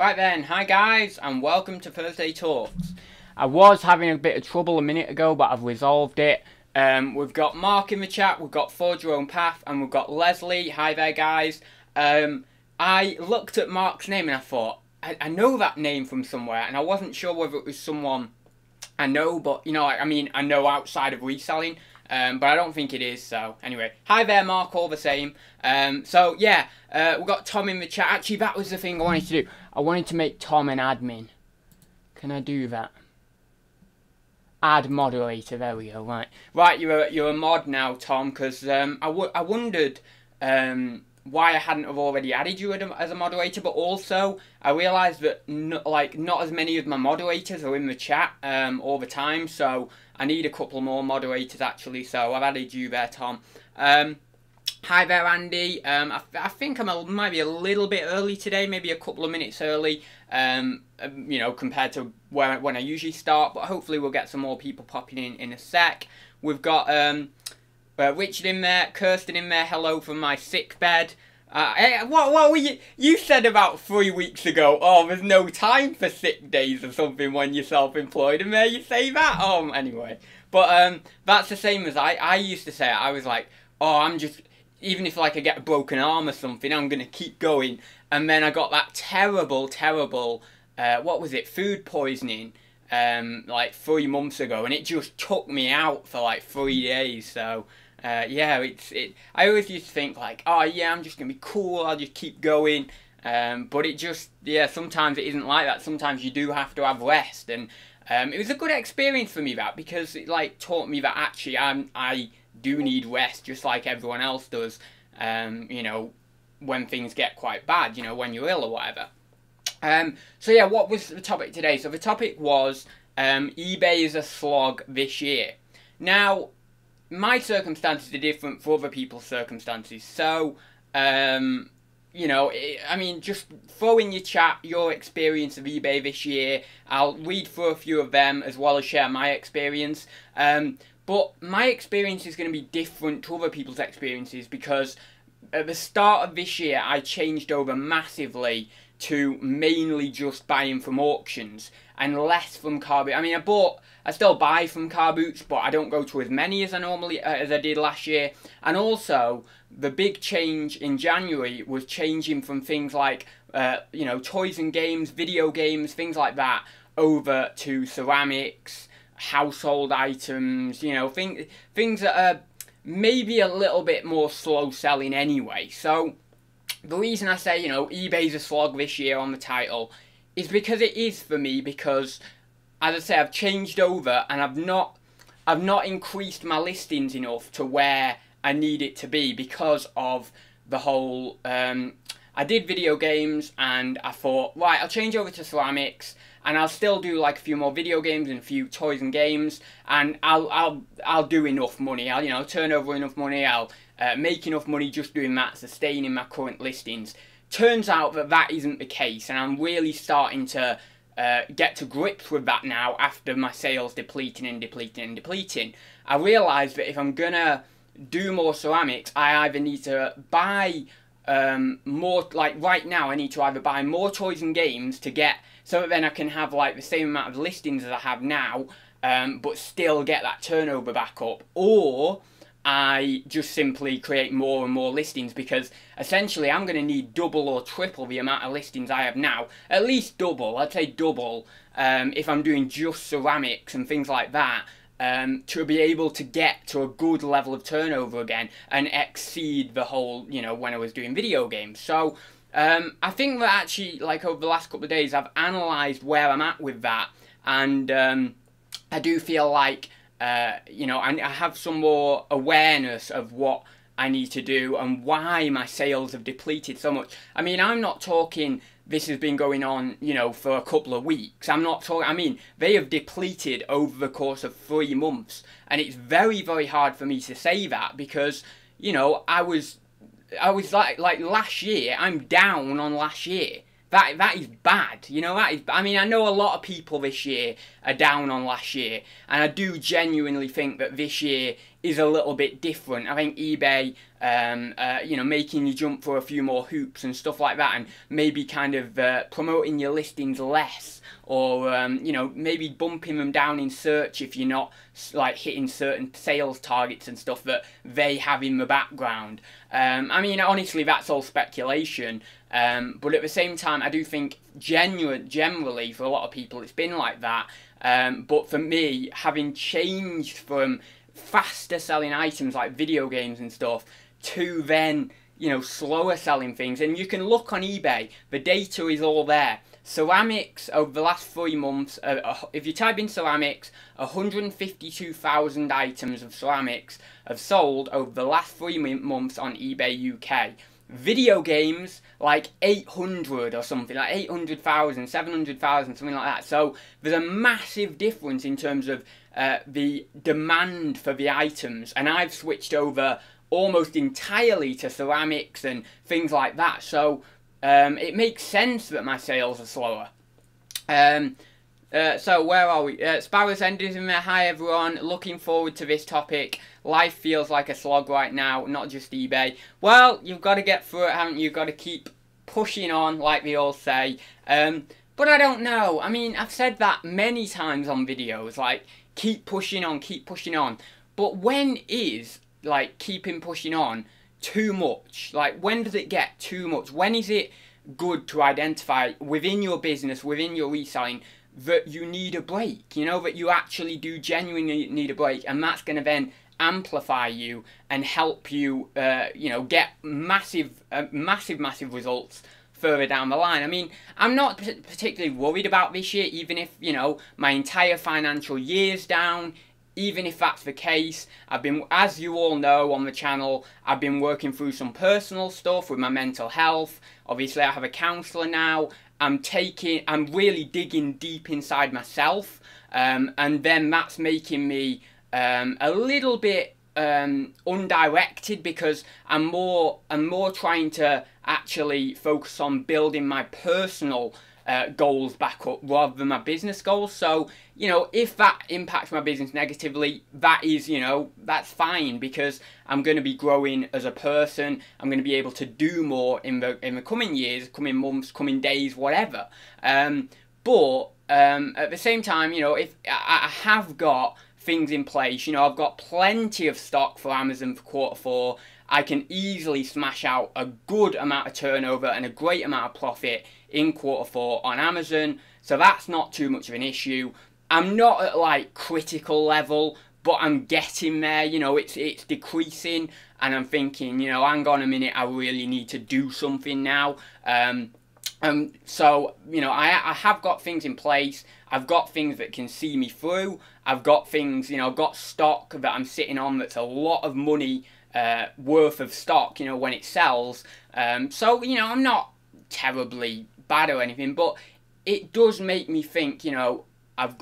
Right then, hi guys, and welcome to Thursday Talks. I was having a bit of trouble a minute ago, but I've resolved it. We've got Mark in the chat, we've got Forge Your Own Path, and we've got Leslie. Hi there, guys. I looked at Mark's name and I thought, I know that name from somewhere, and I wasn't sure whether it was someone I know, but you know, I mean, I know outside of reselling. But I don't think it is, so anyway. Hi there, Mark, all the same. So, yeah, we've got Tom in the chat. Actually, that was the thing I wanted to do. I wanted to make Tom an admin. Can I do that? Add moderator, there we go, right. Right, you're a mod now, Tom, because I wondered why I hadn't have already added you as a moderator, but also I realised that not as many of my moderators are in the chat all the time, so I need a couple more moderators actually, so I've added you there, Tom. Hi there, Andy. I think I might be a little bit early today, maybe a couple of minutes early, you know, compared to when I usually start, but hopefully we'll get some more people popping in a sec. We've got Richard in there, Kirsten in there, hello from my sick bed. What were you said about 3 weeks ago, oh, there's no time for sick days or something when you're self-employed, and there you say that, anyway. But, that's the same as I used to say. I was like, oh, I'm just, even if like I get a broken arm or something, I'm gonna keep going. And then I got that terrible, what was it, food poisoning, like 3 months ago, and it just took me out for like 3 days, so... yeah, I always used to think like, oh yeah, I'm just going to be cool, I'll just keep going, but it just, yeah, sometimes it isn't like that. Sometimes you do have to have rest, and it was a good experience for me, that, because it like taught me that actually I do need rest just like everyone else does, you know, when things get quite bad, you know, when you're ill or whatever. So yeah, what was the topic today? So the topic was eBay is a slog this year. Now, my circumstances are different for other people's circumstances, so, you know, I mean, just throw in your chat your experience of eBay this year. I'll read through a few of them as well as share my experience, but my experience is going to be different to other people's experiences because at the start of this year I changed over massively to mainly just buying from auctions and less from car boots. I mean, I still buy from car boots, but I don't go to as many as I did last year. And also, the big change in January was changing from things like, you know, toys and games, video games, things like that, over to ceramics, household items, you know, things that are maybe a little bit more slow selling anyway. So the reason I say, you know, eBay's a slog this year on the title is because it is for me, because, as I say, I've changed over and I've not increased my listings enough to where I need it to be because of the whole, I did video games and I thought, right, I'll change over to ceramics and I'll still do like a few more video games and a few toys and games, and I'll do enough money. I'll, you know, turn over enough money. I'll make enough money just doing that, sustaining my current listings. Turns out that that isn't the case, and I'm really starting to get to grips with that now after my sales depleting and depleting and depleting. I realised that if I'm gonna do more ceramics, I either need to buy more, like right now I need to either buy more toys and games to get, so that then I can have like the same amount of listings as I have now, but still get that turnover back up, or I just simply create more and more listings, because essentially I'm going to need double or triple the amount of listings I have now. At least double, I'd say double, if I'm doing just ceramics and things like that, to be able to get to a good level of turnover again and exceed the whole, you know, when I was doing video games. So I think that actually, like, over the last couple of days I've analysed where I'm at with that, and I do feel like, you know, I have some more awareness of what I need to do and why my sales have depleted so much. I mean, I'm not talking this has been going on, you know, for a couple of weeks. I'm not talking, I mean, they have depleted over the course of 3 months. And it's very, very hard for me to say that because, you know, I was like last year, I'm down on last year. That is bad, you know, that is, I mean, I know a lot of people this year are down on last year, and I do genuinely think that this year is a little bit different. I think eBay, you know, making you jump for a few more hoops and stuff like that, and maybe kind of promoting your listings less, or you know, maybe bumping them down in search if you're not like hitting certain sales targets and stuff that they have in the background. I mean, honestly, that's all speculation. But at the same time, I do think generally for a lot of people it's been like that. But for me, having changed from faster selling items like video games and stuff to then, you know, slower selling things, and you can look on eBay, the data is all there. Ceramics over the last 3 months, if you type in ceramics, 152,000 items of ceramics have sold over the last 3 months on eBay UK. Video games, like 800 or something, like 800,000, 700,000, something like that. So there's a massive difference in terms of the demand for the items, and I've switched over almost entirely to ceramics and things like that. So it makes sense that my sales are slower. So where are we? Sparrows ended in there. Hi everyone, looking forward to this topic. Life feels like a slog right now, not just eBay. Well, you've got to get through it, haven't you? You've got to keep pushing on, like they all say. But I don't know. I mean, I've said that many times on videos, like, keep pushing on, keep pushing on. But when is, like, keeping pushing on too much? Like, when does it get too much? When is it good to identify within your business, within your reselling, that you need a break? You know, that you actually do genuinely need a break, and that's going to then amplify you and help you, you know, get massive results further down the line. I mean, I'm not particularly worried about this year, even if, you know, my entire financial year's down. Even if that's the case, I've been, as you all know on the channel, I've been working through some personal stuff with my mental health. Obviously, I have a counsellor now. I'm really digging deep inside myself, and then that's making me a little bit undirected, because I'm more trying to actually focus on building my personal goals back up rather than my business goals. So, you know, if that impacts my business negatively, that is, you know, that's fine, because I'm going to be growing as a person. I'm going to be able to do more in the coming years, coming months, coming days, whatever. But at the same time, you know, if I have got things in place, you know, I've got plenty of stock for Amazon for Q4. I can easily smash out a good amount of turnover and a great amount of profit in Q4 on Amazon, so that's not too much of an issue. I'm not at like critical level, but I'm getting there. You know, it's decreasing, and I'm thinking, you know, hang on a minute, I really need to do something now. So, you know, I have got things in place. I've got things that can see me through. I've got things, you know, I've got stock that I'm sitting on that's a lot of money worth of stock, you know, when it sells. So, you know, I'm not terribly bad or anything, but it does make me think, you know, I've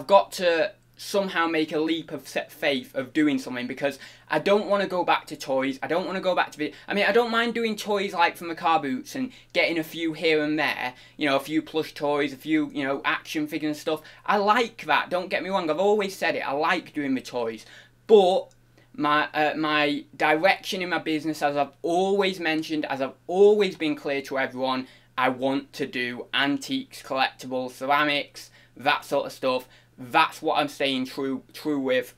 got to somehow make a leap of faith of doing something, because I don't want to go back to toys. I don't want to go back to I mean, I don't mind doing toys like from the car boots and getting a few here and there, you know, a few plush toys, a few, you know, action figures and stuff. I like that, don't get me wrong, I've always said it, I like doing the toys, but my direction in my business, as I've always mentioned, as I've always been clear to everyone, I want to do antiques, collectibles, ceramics, that sort of stuff. That's what I'm staying true with,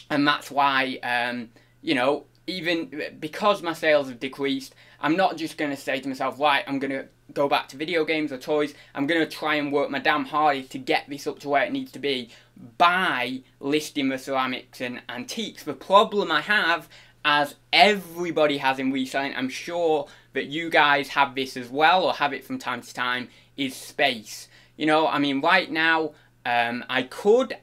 and that's why, you know, even because my sales have decreased, I'm not just going to say to myself, right, I'm going to go back to video games or toys. I'm going to try and work my damn hardest to get this up to where it needs to be by listing the ceramics and antiques. The problem I have, as everybody has in reselling, I'm sure that you guys have this as well, or have it from time to time, is space. You know, I mean, right now, I could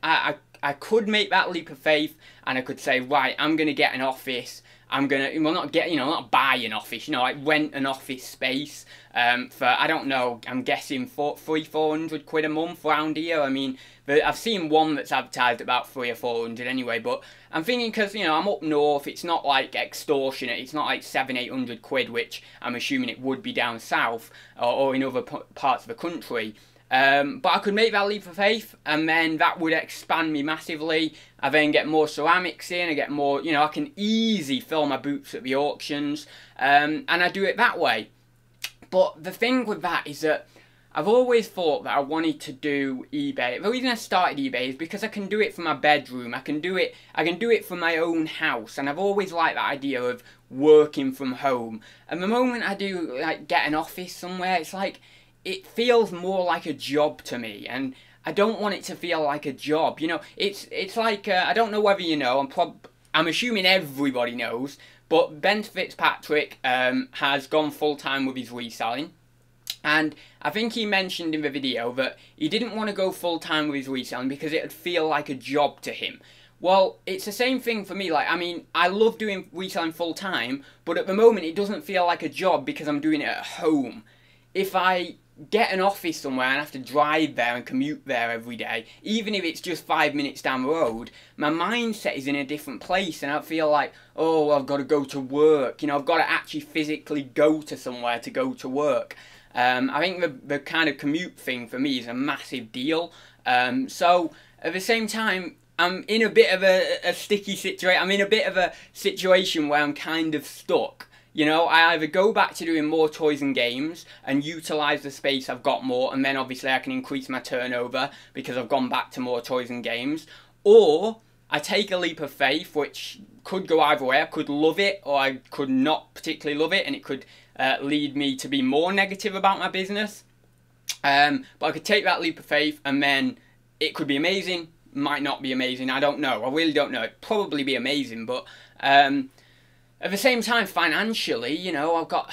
make that leap of faith, and I could say, right, I'm going to get an office. I'm going to, well, not get, you know, not buy an office, you know, like rent an office space for, I don't know, I'm guessing 300-400 quid a month around here. I mean, I've seen one that's advertised about 300 or 400 anyway, but I'm thinking, because, you know, I'm up north, it's not like extortionate, it's not like 700-800 quid, which I'm assuming it would be down south or in other parts of the country. But I could make that leap of faith, and then that would expand me massively. I then get more ceramics in, I get more, you know, I can easily fill my boots at the auctions, and I do it that way. But the thing with that is that I've always thought that I wanted to do eBay. The reason I started eBay is because I can do it from my bedroom. I can do it from my own house, and I've always liked that idea of working from home. And the moment I do like get an office somewhere, it's like it feels more like a job to me, and I don't want it to feel like a job. You know, it's like I don't know whether you know. I'm assuming everybody knows, but Ben Fitzpatrick has gone full time with his reselling. And I think he mentioned in the video that he didn't want to go full time with his reselling because it would feel like a job to him. Well, it's the same thing for me. Like, I mean, I love doing reselling full time, but at the moment it doesn't feel like a job because I'm doing it at home. If I get an office somewhere and I have to drive there and commute there every day, even if it's just 5 minutes down the road, my mindset is in a different place, and I feel like, oh, I've got to go to work. You know, I've got to actually physically go to somewhere to go to work. I think the kind of commute thing for me is a massive deal. So at the same time, I'm in a bit of a sticky situation. I'm in a bit of a situation where I'm kind of stuck. You know, I either go back to doing more toys and games and utilise the space I've got more, and then obviously I can increase my turnover because I've gone back to more toys and games, or I take a leap of faith, which could go either way. I could love it, or I could not particularly love it, and it could lead me to be more negative about my business. But I could take that leap of faith, and then it could be amazing, might not be amazing, I don't know. I really don't know. It'd probably be amazing, but at the same time, financially, you know, I've got,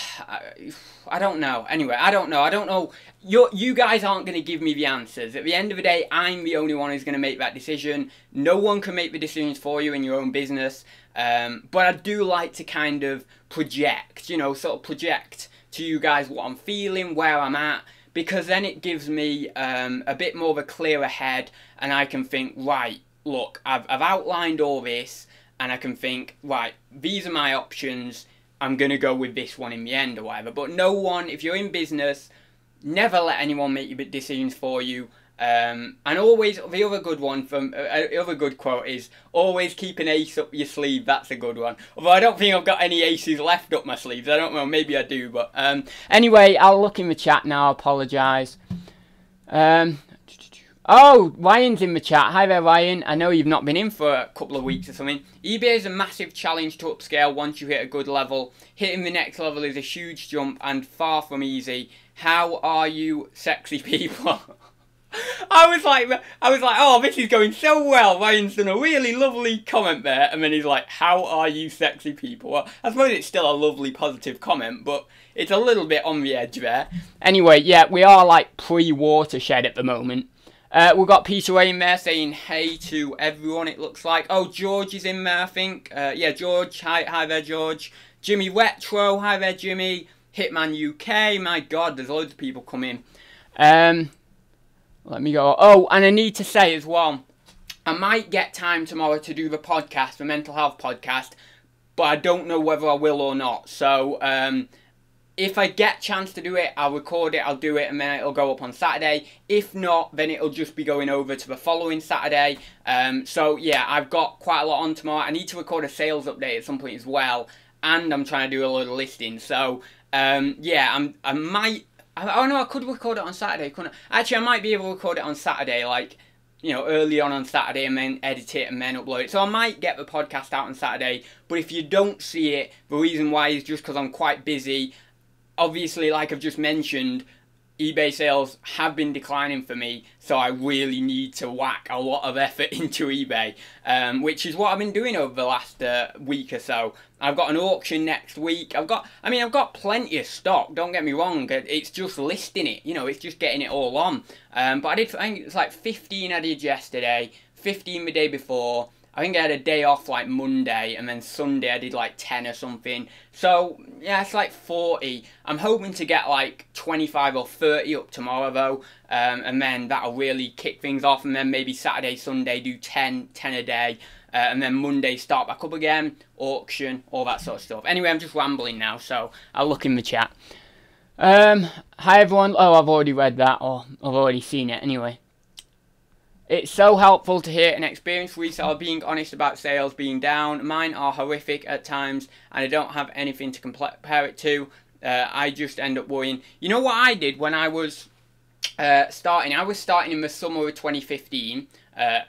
I don't know. Anyway, I don't know. You guys aren't going to give me the answers. At the end of the day, I'm the only one who's going to make that decision. No one can make the decisions for you in your own business. But I do like to kind of project, you know, sort of project to you guys what I'm feeling, where I'm at, because then it gives me a bit more of a clearer head, and I can think, right, look, I've outlined all this, and I can think, right, these are my options, I'm going to go with this one in the end or whatever. But no one, if you're in business, never let anyone make your decisions for you. And always, the other good one from, the other good quote is, always keep an ace up your sleeve. That's a good one. Although I don't think I've got any aces left up my sleeves. I don't know, maybe I do, but anyway, I'll look in the chat now, I apologise. Oh, Ryan's in the chat. Hi there, Ryan. I know you've not been in for a couple of weeks or something. eBay is a massive challenge to upscale once you hit a good level. Hitting the next level is a huge jump and far from easy. How are you, sexy people? I was like, oh, this is going so well. Ryan's done a really lovely comment there, and then he's like, how are you, sexy people? Well, I suppose it's still a lovely, positive comment, but it's a little bit on the edge there. Anyway, yeah, we are like pre-watershed at the moment. We've got Peter Ray in there saying hey to everyone, it looks like. Oh, George is in there, I think. Yeah, George. Hi there, George. Jimmy Retro. Hi there, Jimmy. Hitman UK. My God, there's loads of people coming. Let me go. Oh, and I need to say as well, I might get time tomorrow to do the podcast, the mental health podcast, but I don't know whether I will or not. So, if I get a chance to do it, I'll record it, I'll do it, and then it'll go up on Saturday. If not, then it'll just be going over to the following Saturday. So, yeah, I've got quite a lot on tomorrow. I need to record a sales update at some point as well, and I'm trying to do a load of listings. So, yeah, I might... Oh, no, I could record it on Saturday, couldn't I? Actually, I might be able to record it on Saturday, like, you know, early on Saturday, and then edit it and then upload it. So I might get the podcast out on Saturday, but if you don't see it, the reason why is just because I'm quite busy. Obviously, like I've just mentioned, eBay sales have been declining for me, so I really need to whack a lot of effort into eBay, which is what I've been doing over the last week or so. I've got an auction next week. I've got plenty of stock, don't get me wrong. It's just listing it, you know, it's just getting it all on. But I think it was like 15 I did yesterday, 15 the day before. I think I had a day off like Monday, and then Sunday I did like 10 or something. So, yeah, it's like 40. I'm hoping to get like 25 or 30 up tomorrow though, and then that'll really kick things off, and then maybe Saturday, Sunday do 10 a day, and then Monday start back up again, auction, all that sort of stuff. Anyway, I'm just rambling now, so I'll look in the chat. Hi everyone. Oh, I've already read that, or I've already seen it anyway. It's so helpful to hear an experienced reseller being honest about sales being down. Mine are horrific at times, and I don't have anything to compare it to. I just end up worrying. You know what I did when I was starting? I was starting in the summer of 2015.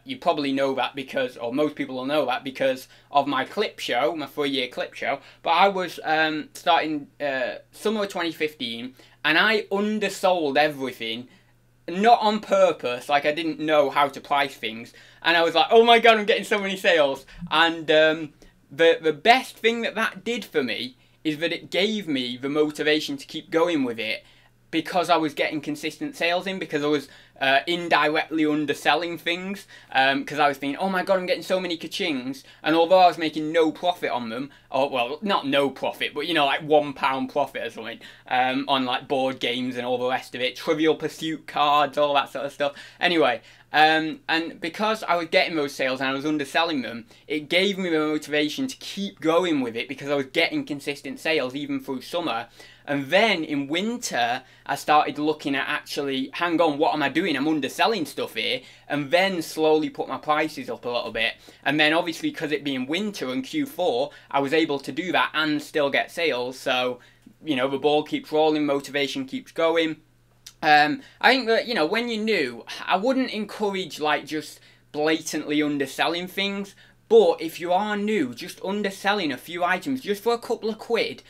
You probably know that because, or most people will know that because of my clip show, my 3-year clip show. But I was starting summer of 2015, and I undersold everything. Not on purpose, like I didn't know how to price things, and I was like, oh my god, I'm getting so many sales. And the best thing that did for me is that it gave me the motivation to keep going with it, because I was getting consistent sales in, because I was indirectly underselling things, because I was thinking, oh my god, I'm getting so many ka-chings, and although I was making no profit on them, or well, not no profit, but you know, like £1 profit or something, on like board games and all the rest of it, Trivial Pursuit cards, all that sort of stuff. Anyway, and because I was getting those sales and I was underselling them, it gave me the motivation to keep going with it, because I was getting consistent sales even through summer. And then in winter, I started looking at actually, hang on, what am I doing? I'm underselling stuff here. And then slowly put my prices up a little bit. And then obviously, because it being winter and Q4, I was able to do that and still get sales. So, you know, the ball keeps rolling, motivation keeps going. I think that, you know, when you're new, I wouldn't encourage like just blatantly underselling things. But if you are new, just underselling a few items just for a couple of quid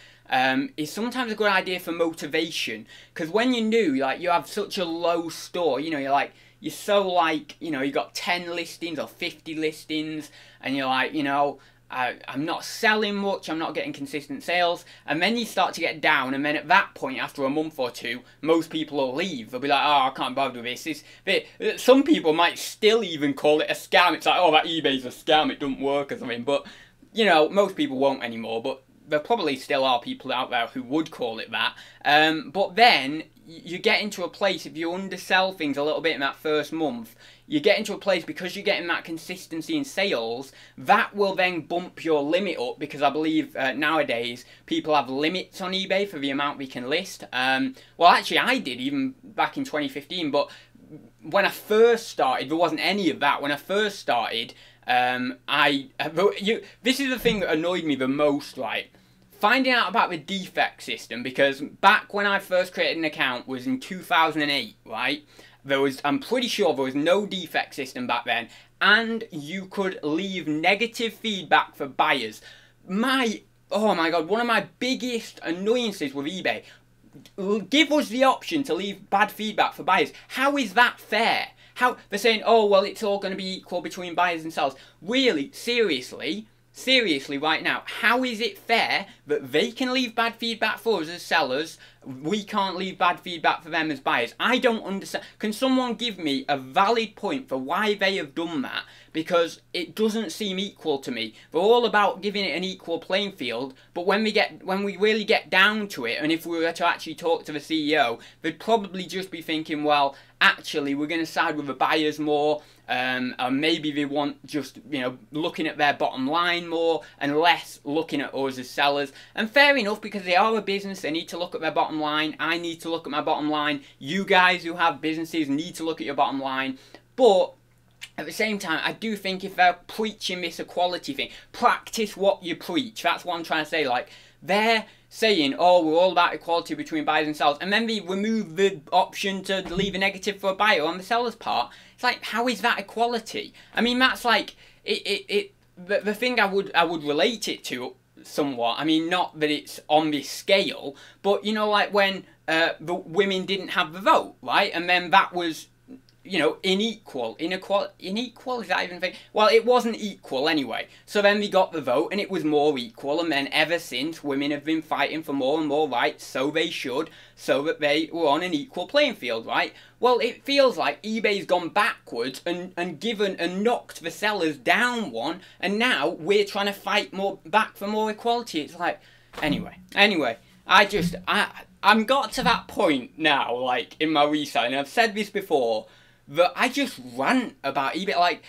is sometimes a good idea for motivation. Because when you're new, like, you have such a low store, you know, you're so like, you know, you got 10 listings or 50 listings, and you're like, you know, I'm not selling much, I'm not getting consistent sales, and then you start to get down, and then at that point, after a month or two, most people will leave. They'll be like, oh, I can't bother with this. Some people might still even call it a scam. It's like, oh, that eBay's a scam, it doesn't work or something. But, you know, most people won't anymore, but there probably still are people out there who would call it that. But then you get into a place, if you undersell things a little bit in that first month, you get into a place, because you're getting that consistency in sales, that will then bump your limit up, because I believe nowadays people have limits on eBay for the amount we can list. Well, actually I did even back in 2015, but when I first started, there wasn't any of that. When I first started, this is the thing that annoyed me the most, right? Finding out about the defect system, because back when I first created an account was in 2008, right? I'm pretty sure there was no defect system back then, and you could leave negative feedback for buyers. Oh my god, one of my biggest annoyances with eBay, give us the option to leave bad feedback for buyers. How is that fair? How they're saying, oh well, it's all going to be equal between buyers and sellers. Really, seriously, right now, how is it fair that they can leave bad feedback for us as sellers, we can't leave bad feedback for them as buyers? I don't understand. Can someone give me a valid point for why they have done that? Because it doesn't seem equal to me. They're all about giving it an equal playing field, but when we really get down to it, and if we were to actually talk to the CEO, they'd probably just be thinking, well, actually, we're going to side with the buyers more, and maybe they want just, you know, looking at their bottom line more and less looking at us as sellers. And fair enough, because they are a business, they need to look at their bottom line. I need to look at my bottom line. You guys who have businesses need to look at your bottom line. But at the same time, I do think if they're preaching this equality thing, practice what you preach. That's what I'm trying to say. Like, they're saying, oh, we're all about equality between buyers and sellers, and then they remove the option to leave a negative for a buyer on the seller's part. It's like, how is that equality? I mean, that's like, the thing I would relate it to somewhat, I mean, not that it's on this scale, but, you know, like when the women didn't have the vote, right? And then that was, you know, unequal, is that even a thing? Well, it wasn't equal anyway. So then they got the vote and it was more equal, and then ever since, women have been fighting for more and more rights, so they should, so that they were on an equal playing field, right? Well, it feels like eBay's gone backwards and given and knocked the sellers down one, and now we're trying to fight back for more equality. It's like, anyway, I'm got to that point now, like, in my reselling, and I've said this before, that I just rant about eBay. Like,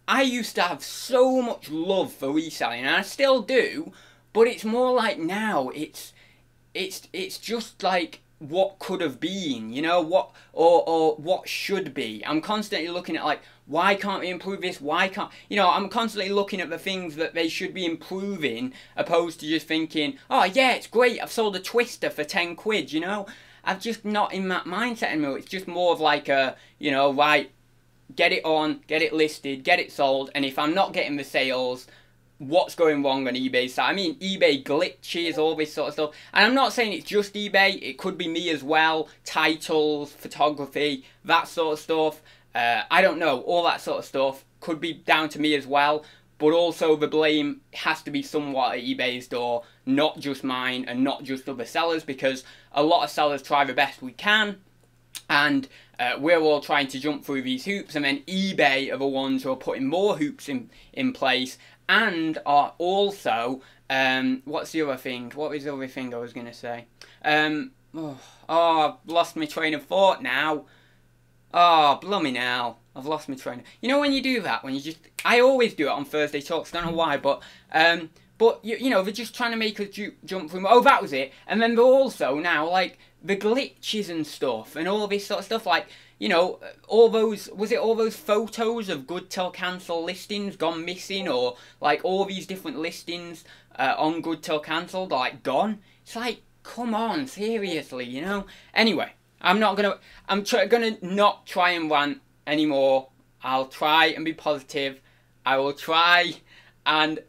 I used to have so much love for reselling, and I still do, but it's more like now, it's just like, what could have been, you know, what or what should be. I'm constantly looking at like, why can't we improve this? Why can't, you know, I'm constantly looking at the things that they should be improving, opposed to just thinking, oh yeah, it's great, I've sold a twister for 10 quid, you know. I'm just not in that mindset anymore. It's just more of like a, you know, right, get it on, get it listed, get it sold, and if I'm not getting the sales, what's going wrong on eBay side? I mean, eBay glitches, all this sort of stuff. And I'm not saying it's just eBay, it could be me as well. Titles, photography, that sort of stuff. I don't know, all that sort of stuff could be down to me as well. But also the blame has to be somewhat at eBay's door, not just mine and not just other sellers, because a lot of sellers try the best we can, and we're all trying to jump through these hoops, and then eBay are the ones who are putting more hoops in place, and are also, what's the other thing? What was the other thing I was going to say? I've lost my train of thought now. Oh, blooming hell. I've lost my train. You know when you do that, when you just, I always do it on Thursday Talks, don't know why, but you know, they're just trying to make us jump through, oh, that was it, and then they're also now, like, the glitches and stuff, and all this sort of stuff, like, you know, all those, was it all those photos of good till cancel listings gone missing, or, like, all these different listings on good till cancelled, like, gone? It's like, come on, seriously, you know? Anyway, I'm gonna not try and rant anymore. I'll try and be positive. I will try and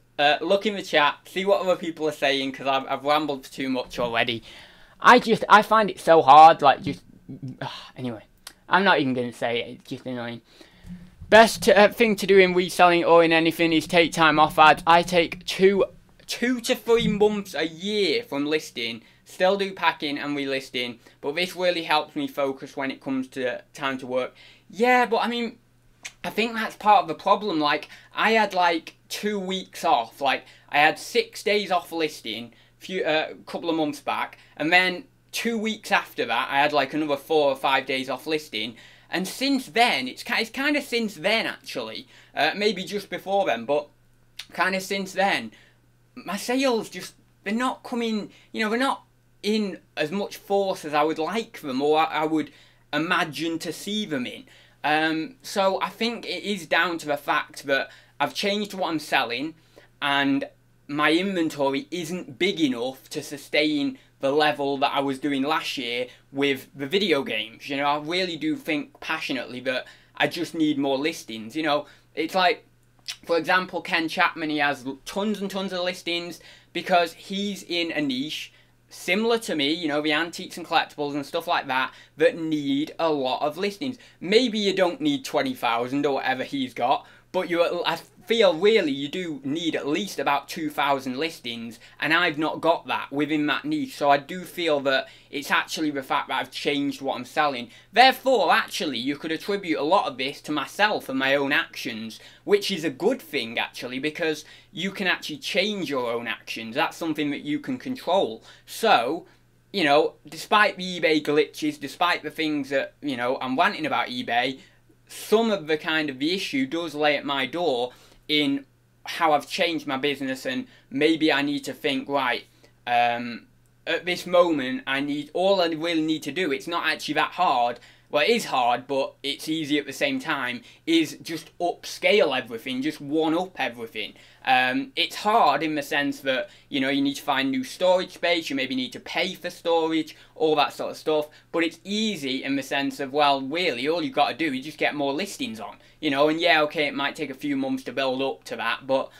look in the chat, see what other people are saying, because I've rambled too much already. I find it so hard, like, just, anyway, I'm not even going to say it, it's just annoying. Best thing to do in reselling or in anything is take time off ads. I take two to 3 months a year from listing, still do packing and relisting, but this really helps me focus when it comes to time to work. Yeah, but I mean, I think that's part of the problem. Like, I had like 2 weeks off, like I had 6 days off listing a couple of months back, and then 2 weeks after that I had like another 4 or 5 days off listing, and since then, it's kind of since then actually, maybe just before then, but kind of since then, my sales just, they're not coming, you know, they're not in as much force as I would like them, or I would imagine to see them in. So I think it is down to the fact that I've changed what I'm selling, and my inventory isn't big enough to sustain the level that I was doing last year with the video games. You know, I really do think passionately that I just need more listings. You know, it's like, for example, Ken Chapman, he has tons and tons of listings because he's in a niche similar to me, you know, the antiques and collectibles and stuff like that, that need a lot of listings. Maybe you don't need 20,000 or whatever he's got, but I feel really you do need at least about 2,000 listings, and I've not got that within that niche. So I do feel that it's actually the fact that I've changed what I'm selling. Therefore, actually, you could attribute a lot of this to myself and my own actions, which is a good thing, actually, because you can actually change your own actions. That's something that you can control. So, you know, despite the eBay glitches, despite the things that, you know, I'm ranting about eBay, some of the kind of the issue does lay at my door in how I've changed my business, and maybe I need to think, right, at this moment, all I really need to do, it's not actually that hard, well, it is hard, but it's easy at the same time, is just upscale everything, just one-up everything. It's hard in the sense that, you know, you need to find new storage space, you maybe need to pay for storage, all that sort of stuff, but it's easy in the sense of, well, really, all you've got to do is just get more listings on, you know, and yeah, okay, it might take a few months to build up to that, but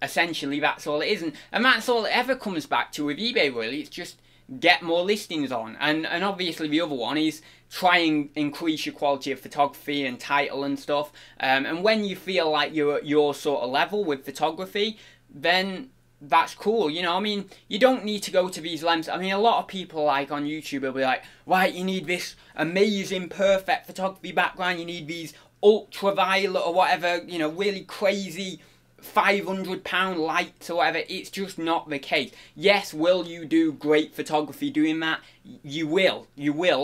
essentially that's all it is, and that's all it ever comes back to with eBay, really. It's just get more listings on, and obviously the other one is try and increase your quality of photography and title and stuff, and when you feel like you're at your sort of level with photography, then that's cool, you know. I mean, you don't need to go to these lengths. I mean, a lot of people, like, on YouTube will be like, right, you need this amazing perfect photography background, you need these ultraviolet or whatever, you know, really crazy £500 lights or whatever. It's just not the case. Yes, will you do great photography doing that? You will,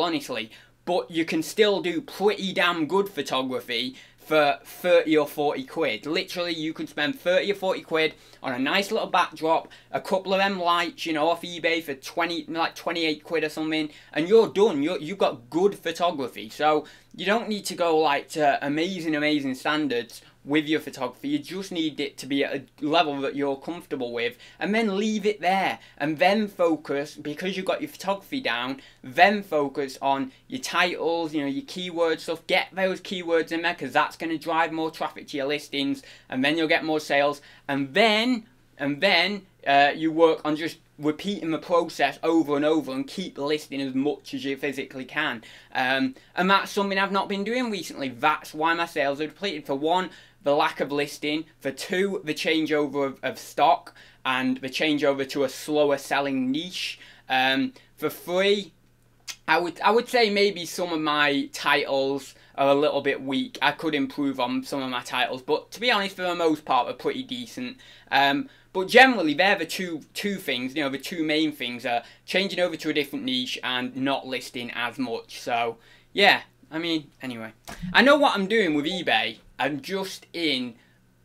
honestly. But you can still do pretty damn good photography for 30 or 40 quid. Literally, you could spend 30 or 40 quid on a nice little backdrop, a couple of them lights, you know, off eBay for 28 quid or something, and you're done. You've got good photography. So you don't need to go like to amazing standards with your photography. You just need it to be at a level that you're comfortable with, and then leave it there, and then focus, because you've got your photography down, then focus on your titles, you know, your keyword stuff. Get those keywords in there, because that's going to drive more traffic to your listings, and then you'll get more sales, and then you work on just repeating the process over and over and keep listing as much as you physically can. And that's something I've not been doing recently. That's why my sales are depleted. For one, the lack of listing. For two, the changeover of stock and the changeover to a slower selling niche. For three, I would say maybe some of my titles are a little bit weak. I could improve on some of my titles, but to be honest, for the most part, they're pretty decent. But generally, they're the two things, you know, the two main things are changing over to a different niche and not listing as much. So, yeah, I mean, anyway. I know what I'm doing with eBay. I'm just in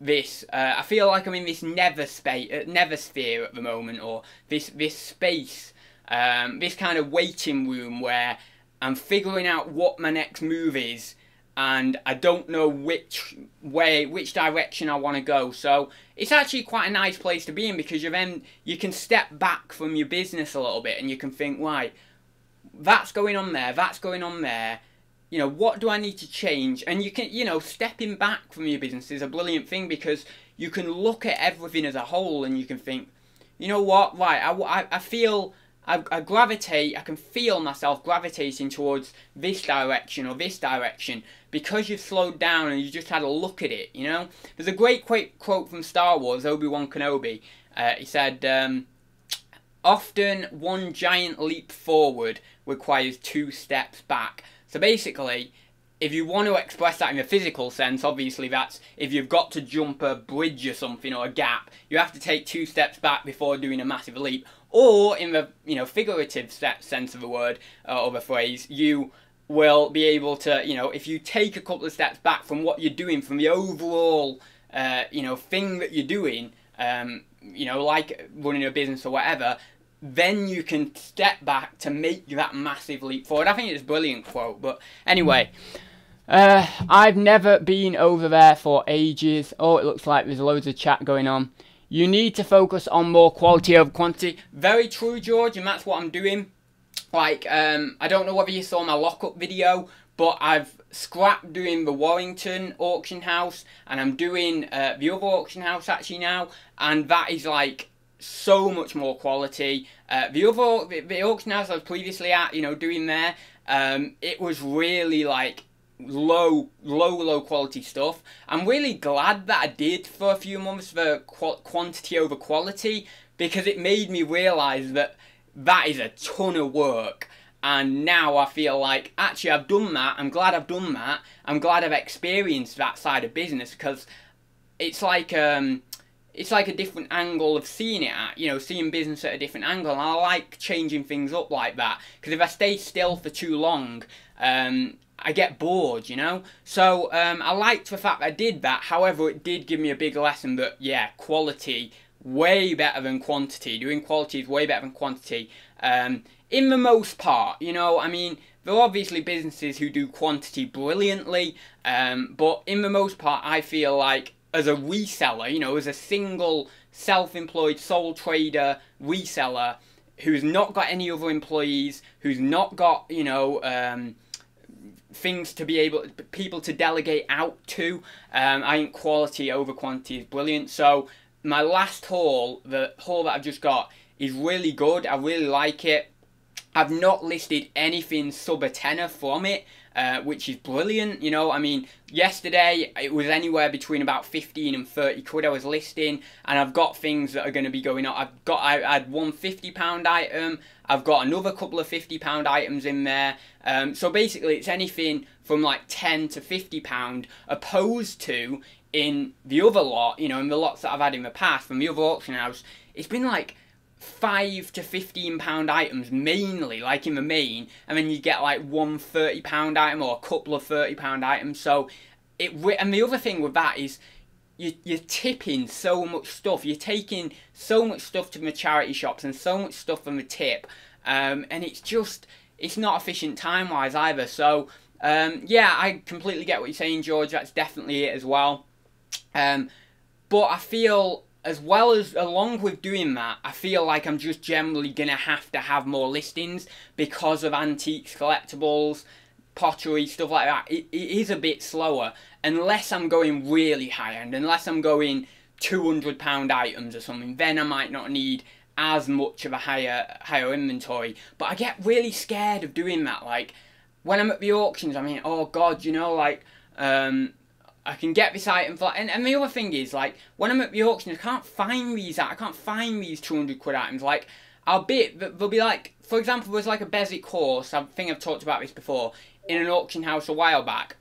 this, I feel like I'm in this nether sphere at the moment, or this space, this kind of waiting room where I'm figuring out what my next move is, and I don't know which direction I want to go. So it's actually quite a nice place to be in, because you can step back from your business a little bit and you can think, right, that's going on there, that's going on there. You know, what do I need to change? And you can, you know, stepping back from your business is a brilliant thing, because you can look at everything as a whole and you can think, you know what, right, I feel, I gravitate, I can feel myself gravitating towards this direction or this direction, because you've slowed down and you just had a look at it, you know? There's a great quote from Star Wars, Obi-Wan Kenobi. He said, often one giant leap forward requires 2 steps back. So basically, if you want to express that in a physical sense, obviously that's if you've got to jump a bridge or something, or a gap, you have to take 2 steps back before doing a massive leap. Or in the, you know, figurative sense of the word, or the phrase, you will be able to, you know, if you take a couple of steps back from what you're doing, from the overall, you know, thing that you're doing, you know, like running a business or whatever, then you can step back to make that massive leap forward. I think it's a brilliant quote. But anyway, I've never been over there for ages. Oh, it looks like there's loads of chat going on. You need to focus on more quality over quantity. Very true, George, and that's what I'm doing. Like, I don't know whether you saw my lockup video, but I've scrapped doing the Warrington auction house, and I'm doing the other auction house actually now, and that is like so much more quality. The auction house I was previously at, you know, doing there, it was really like low quality stuff. I'm really glad that I did for a few months the quantity over quality, because it made me realise that that is a ton of work. And now I feel like, actually, I've done that. I'm glad I've done that. I'm glad I've experienced that side of business, because it's like a different angle of seeing it at, you know, seeing business at a different angle. And I like changing things up like that, because if I stay still for too long, I get bored, you know. So I liked the fact that I did that. However, it did give me a big lesson that, yeah, quality way better than quantity. Doing quality is way better than quantity. In the most part, you know, I mean, there are obviously businesses who do quantity brilliantly, but in the most part, I feel like as a reseller, you know, as a single self-employed sole trader reseller who's not got any other employees, who's not got, you know, things to be able, people to delegate out to, I think quality over quantity is brilliant. So my last haul, the haul that I've just got, is really good. I really like it. I've not listed anything sub a tenner from it, which is brilliant. You know, I mean, yesterday it was anywhere between about 15 and 30 quid I was listing, and I've got things that are going to be going on. I had one £50 item. I've got another couple of £50 items in there. So basically, it's anything from like £10 to £50, opposed to in the other lot, you know, in the lots that I've had in the past from the other auction house, it's been like £5 to £15 items mainly, like in the main, and then you get like one £30 item or a couple of £30 items. So and the other thing with that is you're tipping so much stuff. You're taking so much stuff to the charity shops and so much stuff from the tip, and it's not efficient time wise either. So yeah, I completely get what you're saying, George. That's definitely it as well. But I feel, along with doing that, I feel like I'm just generally going to have more listings because of antiques, collectibles, pottery, stuff like that. It is a bit slower, unless I'm going really high-end, unless I'm going £200 items or something, then I might not need as much of a higher inventory. But I get really scared of doing that. Like, when I'm at the auctions, I mean, oh God, you know, like, I can get this item for, and the other thing is, like, when I'm at the auction, I can't find these 200 quid items. Like, they'll be like, for example, there's like a Bezic horse, I think I've talked about this before, in an auction house a while back,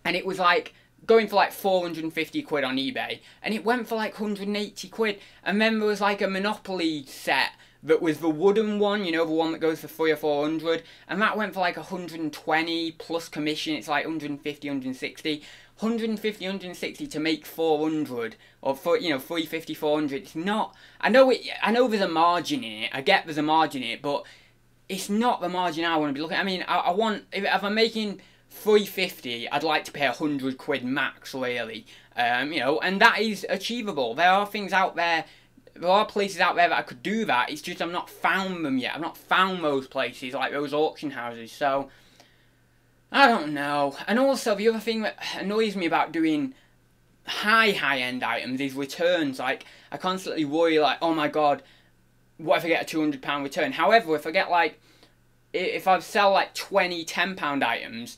and it was like, going for like 450 quid on eBay, and it went for like 180 quid, and then there was like a Monopoly set, that was the wooden one, you know, the one that goes for 300 or 400, and that went for like 120 plus commission. It's like 150, 160. 150, 160 to make 400, or for, you know, 350, 400. It's not. I know there's a margin in it. I get there's a margin in it, but it's not the margin I want to be looking at. I mean, I want, if I'm making 350, I'd like to pay 100 quid max, really. You know, and that is achievable. There are things out there. There are places out there that I could do that. It's just I've not found them yet. I've not found those places, like those auction houses. So I don't know. And also, the other thing that annoys me about doing high-end items is returns. Like, I constantly worry, like, oh my God, what if I get a £200 return? However, if I get, like, if I sell, like, 20 £10 items,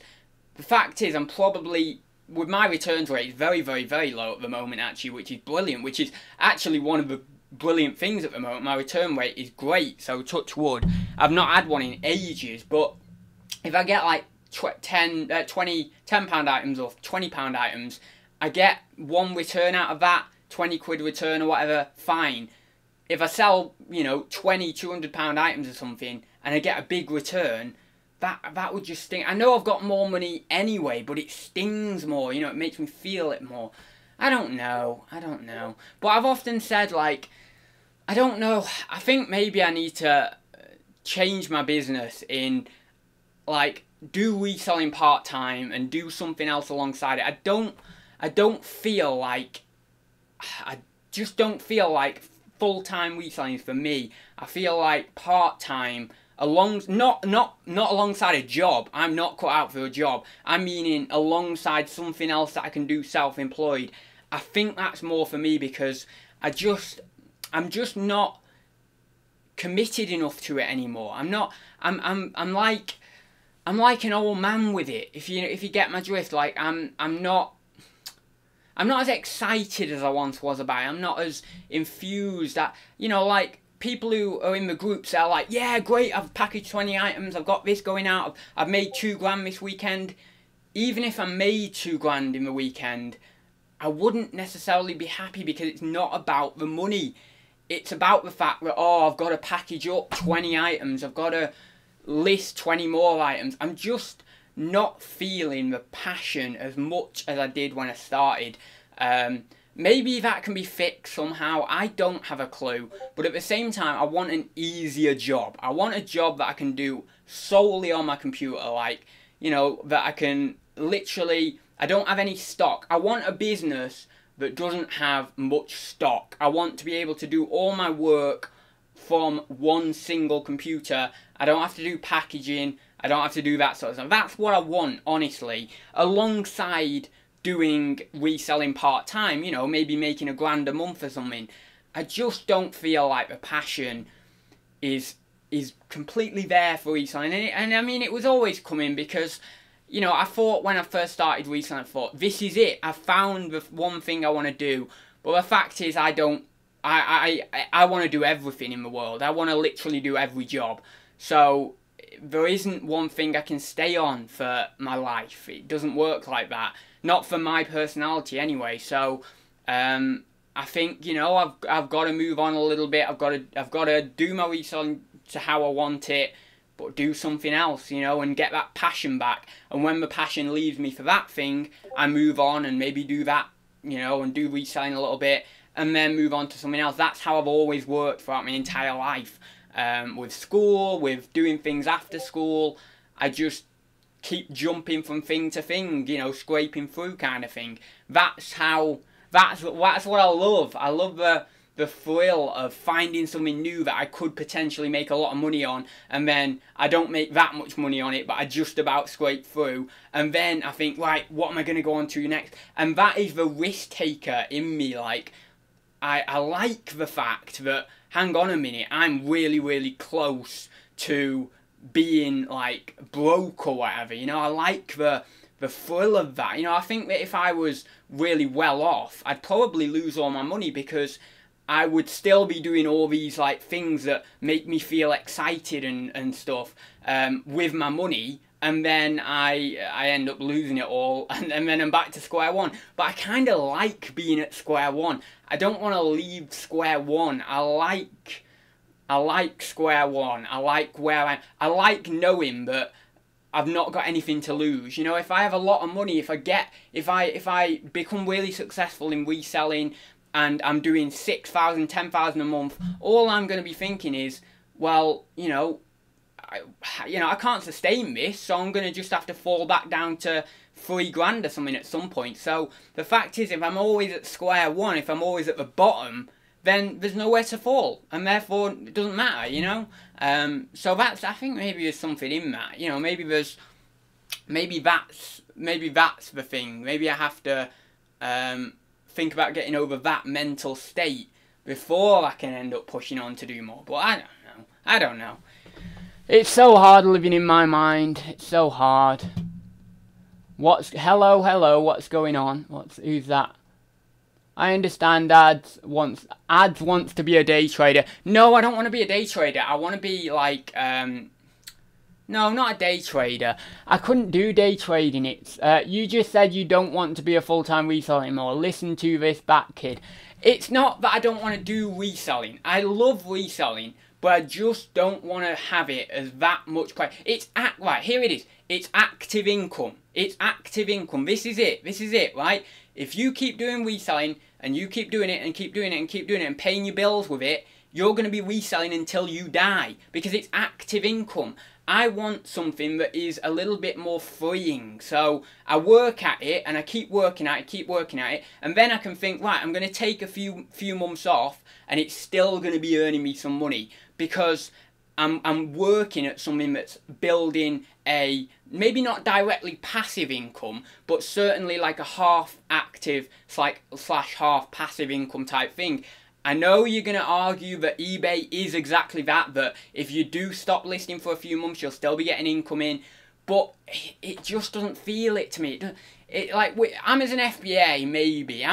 the fact is I'm probably, with my returns rate, is very, very, very low at the moment, actually, which is brilliant, which is actually one of the brilliant things at the moment. My return rate is great, so touch wood. I've not had one in ages, but if I get, like, 10 £10 items or £20 items, I get one return out of that, 20 quid return or whatever, fine. If I sell, you know, 20 £200 items or something, and I get a big return, that would just sting. I know I've got more money anyway, but it stings more, you know, it makes me feel it more. I don't know. But I've often said, like, I don't know, I think maybe I need to change my business in, like, do reselling part-time and do something else alongside it. I just don't feel like full-time reselling is for me. I feel like part-time, not alongside a job. I'm not cut out for a job. I'm meaning alongside something else that I can do self-employed. I think that's more for me, because I'm just not committed enough to it anymore. I'm like an old man with it, if you get my drift. Like, I'm not as excited as I once was about it. I'm not as infused. That, you know, like, people who are in the groups are like, yeah, great, I've packaged 20 items, I've got this going out, I've made £2 this weekend. Even if I made £2 in the weekend, I wouldn't necessarily be happy, because it's not about the money. It's about the fact that, oh, I've got to package up 20 items, I've got to list 20 more items. I'm just not feeling the passion as much as I did when I started. Maybe that can be fixed somehow. I don't have a clue. But at the same time, I want an easier job. I want a job that I can do solely on my computer. Like, you know, that I can literally, I don't have any stock. I want a business that doesn't have much stock. I want to be able to do all my work from one single computer. I don't have to do packaging. I don't have to do that sort of stuff. That's what I want, honestly, alongside doing reselling part-time, you know, maybe making £1,000 a month or something. I just don't feel like the passion is completely there for reselling. And I mean, it was always coming, because, you know, I thought when I first started reselling, I thought, this is it. I found the one thing I want to do. But the fact is, I want to do everything in the world. I want to literally do every job. So there isn't one thing I can stay on for my life. It doesn't work like that. Not for my personality anyway. So I think, you know, I've got to move on a little bit. I've got to do my reselling to how I want it. but do something else, you know, and get that passion back. And when the passion leaves me for that thing, I move on and maybe do that, you know, and do reselling a little bit, and then move on to something else. That's how I've always worked throughout my entire life. With school, with doing things after school, I just keep jumping from thing to thing, you know, scraping through kind of thing. That's what I love. I love the thrill of finding something new that I could potentially make a lot of money on, and then I don't make that much money on it, but I just about scrape through, and then I think, right, what am I going to go on to next? And that is the risk taker in me. Like, I like the fact that, hang on a minute, I'm really, really close to being, like, broke or whatever, you know. I like the thrill of that. You know, I think that if I was really well off, I'd probably lose all my money, because I would still be doing all these, like, things that make me feel excited and stuff with my money, and then I end up losing it all, and then I'm back to square one. But I kind of like being at square one. I don't want to leave square one. I like square one. I like where I like knowing that I've not got anything to lose. You know, if I have a lot of money, if I become really successful in reselling, and I'm doing 6,000, 10,000 a month, all I'm going to be thinking is, well, you know, I can't sustain this, so I'm going to just have to fall back down to 3 grand or something at some point. So the fact is, if I'm always at square one, if I'm always at the bottom, then there's nowhere to fall, and therefore it doesn't matter, you know. So I think maybe there's something in that, you know. Maybe that's the thing. Maybe I have to think about getting over that mental state before I can end up pushing on to do more. But I don't know. It's so hard living in my mind. It's so hard. Hello, what's going on? Who's that? I understand ads wants to be a day trader. No, I don't want to be a day trader. I want to be like, no, not a day trader. I couldn't do day trading. You just said you don't want to be a full-time reseller anymore. Listen to this back, kid. It's not that I don't want to do reselling. I love reselling, but I just don't want to have it as that much. Right, here it is. It's active income. It's active income. This is it, right? If you keep doing reselling, and you keep doing it, and keep doing it, and keep doing it, and paying your bills with it, you're going to be reselling until you die, because it's active income. I want something that is a little bit more freeing. So I work at it, and I keep working at it, and then I can think, right, I'm going to take a few months off, and it's still going to be earning me some money, because I'm working at something that's building a, maybe not directly passive income, but certainly like a half active slash half passive income type thing. I know you're going to argue that eBay is exactly that if you do stop listing for a few months, you'll still be getting income in, but it just doesn't feel it to me. Like with Amazon FBA, maybe.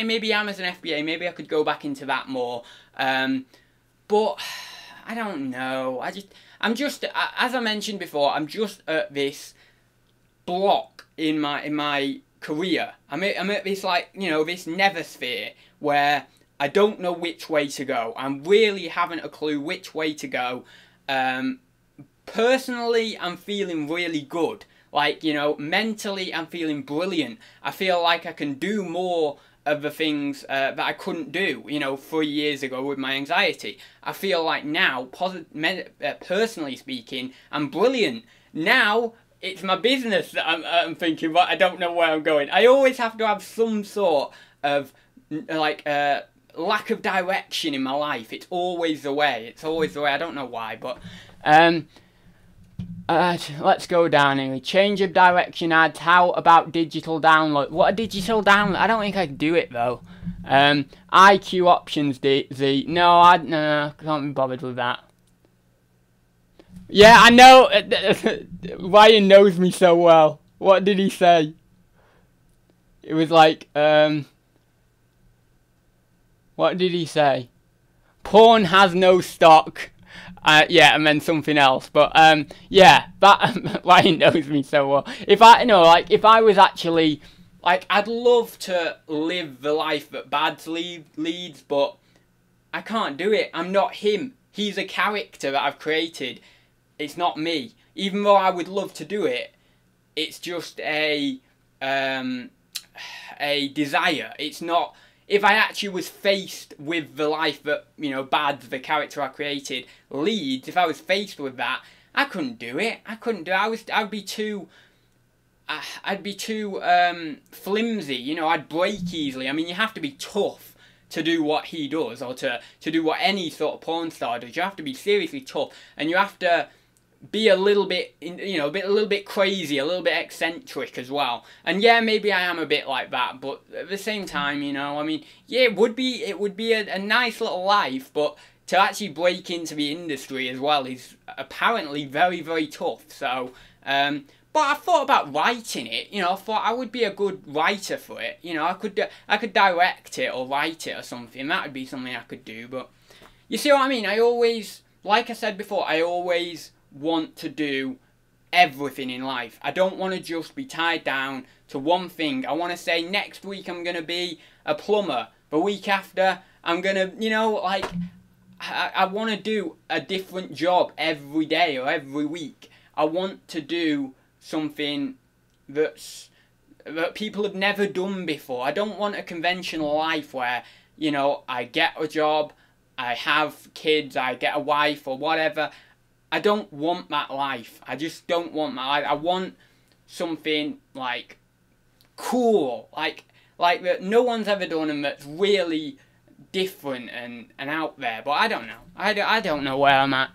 Maybe Amazon FBA, maybe I could go back into that more. But I don't know. I'm just, as I mentioned before, I'm just at this block in my career. I'm at this, like, you know, this nether sphere where I don't know which way to go. I'm really haven't a clue which way to go. Personally, I'm feeling really good. Like, you know, mentally, I'm feeling brilliant. I feel like I can do more of the things that I couldn't do, you know, 3 years ago with my anxiety. I feel like now, personally speaking, I'm brilliant. Now, it's my business that I'm thinking, but I don't know where I'm going. I always have to have some sort of, like, lack of direction in my life. It's always the way. I don't know why, but let's go down anyway. Change of direction ads. How about digital download? What a digital download? I don't think I can do it though. IQ options Z. No, can't be bothered with that. Yeah, I know. Ryan knows me so well. What did he say? It was like, what did he say? Porn has no stock. Yeah, and then something else. But yeah, that Ryan knows me so well. If I was actually, like, I'd love to live the life that Bads leads, but I can't do it. I'm not him. He's a character that I've created. it's not me. Even though I would love to do it, it's just a desire. It's not. If I actually was faced with the life that, you know, Bads, the character I created, leads, if I was faced with that, I couldn't do it. I couldn't do it. I'd be too flimsy. You know, I'd break easily. I mean, you have to be tough to do what he does, or to do what any sort of porn star does. You have to be seriously tough, and you have to be a little bit, you know, a little bit crazy, a little bit eccentric as well. And yeah, maybe I am a bit like that, but at the same time, you know, I mean, yeah, it would be a nice little life, but to actually break into the industry as well is apparently very, very tough. So, but I thought about writing it. You know, I thought I would be a good writer for it. You know, I could direct it or write it or something. That would be something I could do. But you see what I mean? I always, like I said before, I always want to do everything in life. I don't want to just be tied down to one thing. I want to say next week I'm going to be a plumber. The week after I'm going to, you know, like, I want to do a different job every day or every week. I want to do something that people have never done before. I don't want a conventional life where, you know, I get a job, I have kids, I get a wife or whatever. I don't want that life. I just don't want that life. I want something like cool, like that no one's ever done, and that's really different and out there. But I don't know. I don't know where I'm at.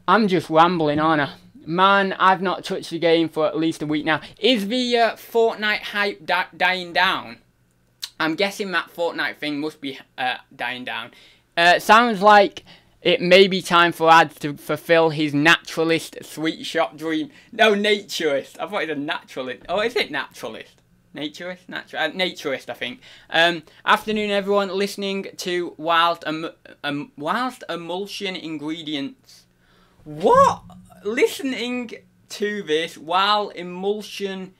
I'm just rambling, aren't I? Man, I've not touched the game for at least a week now. Is the Fortnite hype dying down? I'm guessing that Fortnite thing must be dying down. Sounds like it may be time for Ads to fulfill his naturalist sweet shop dream. No, naturist. I thought it was a naturalist. Oh, is it naturalist? Naturist? Naturist, I think. Afternoon, everyone. Listening to Whilst Emulsion Ingredients. What? Listening to this while emulsion...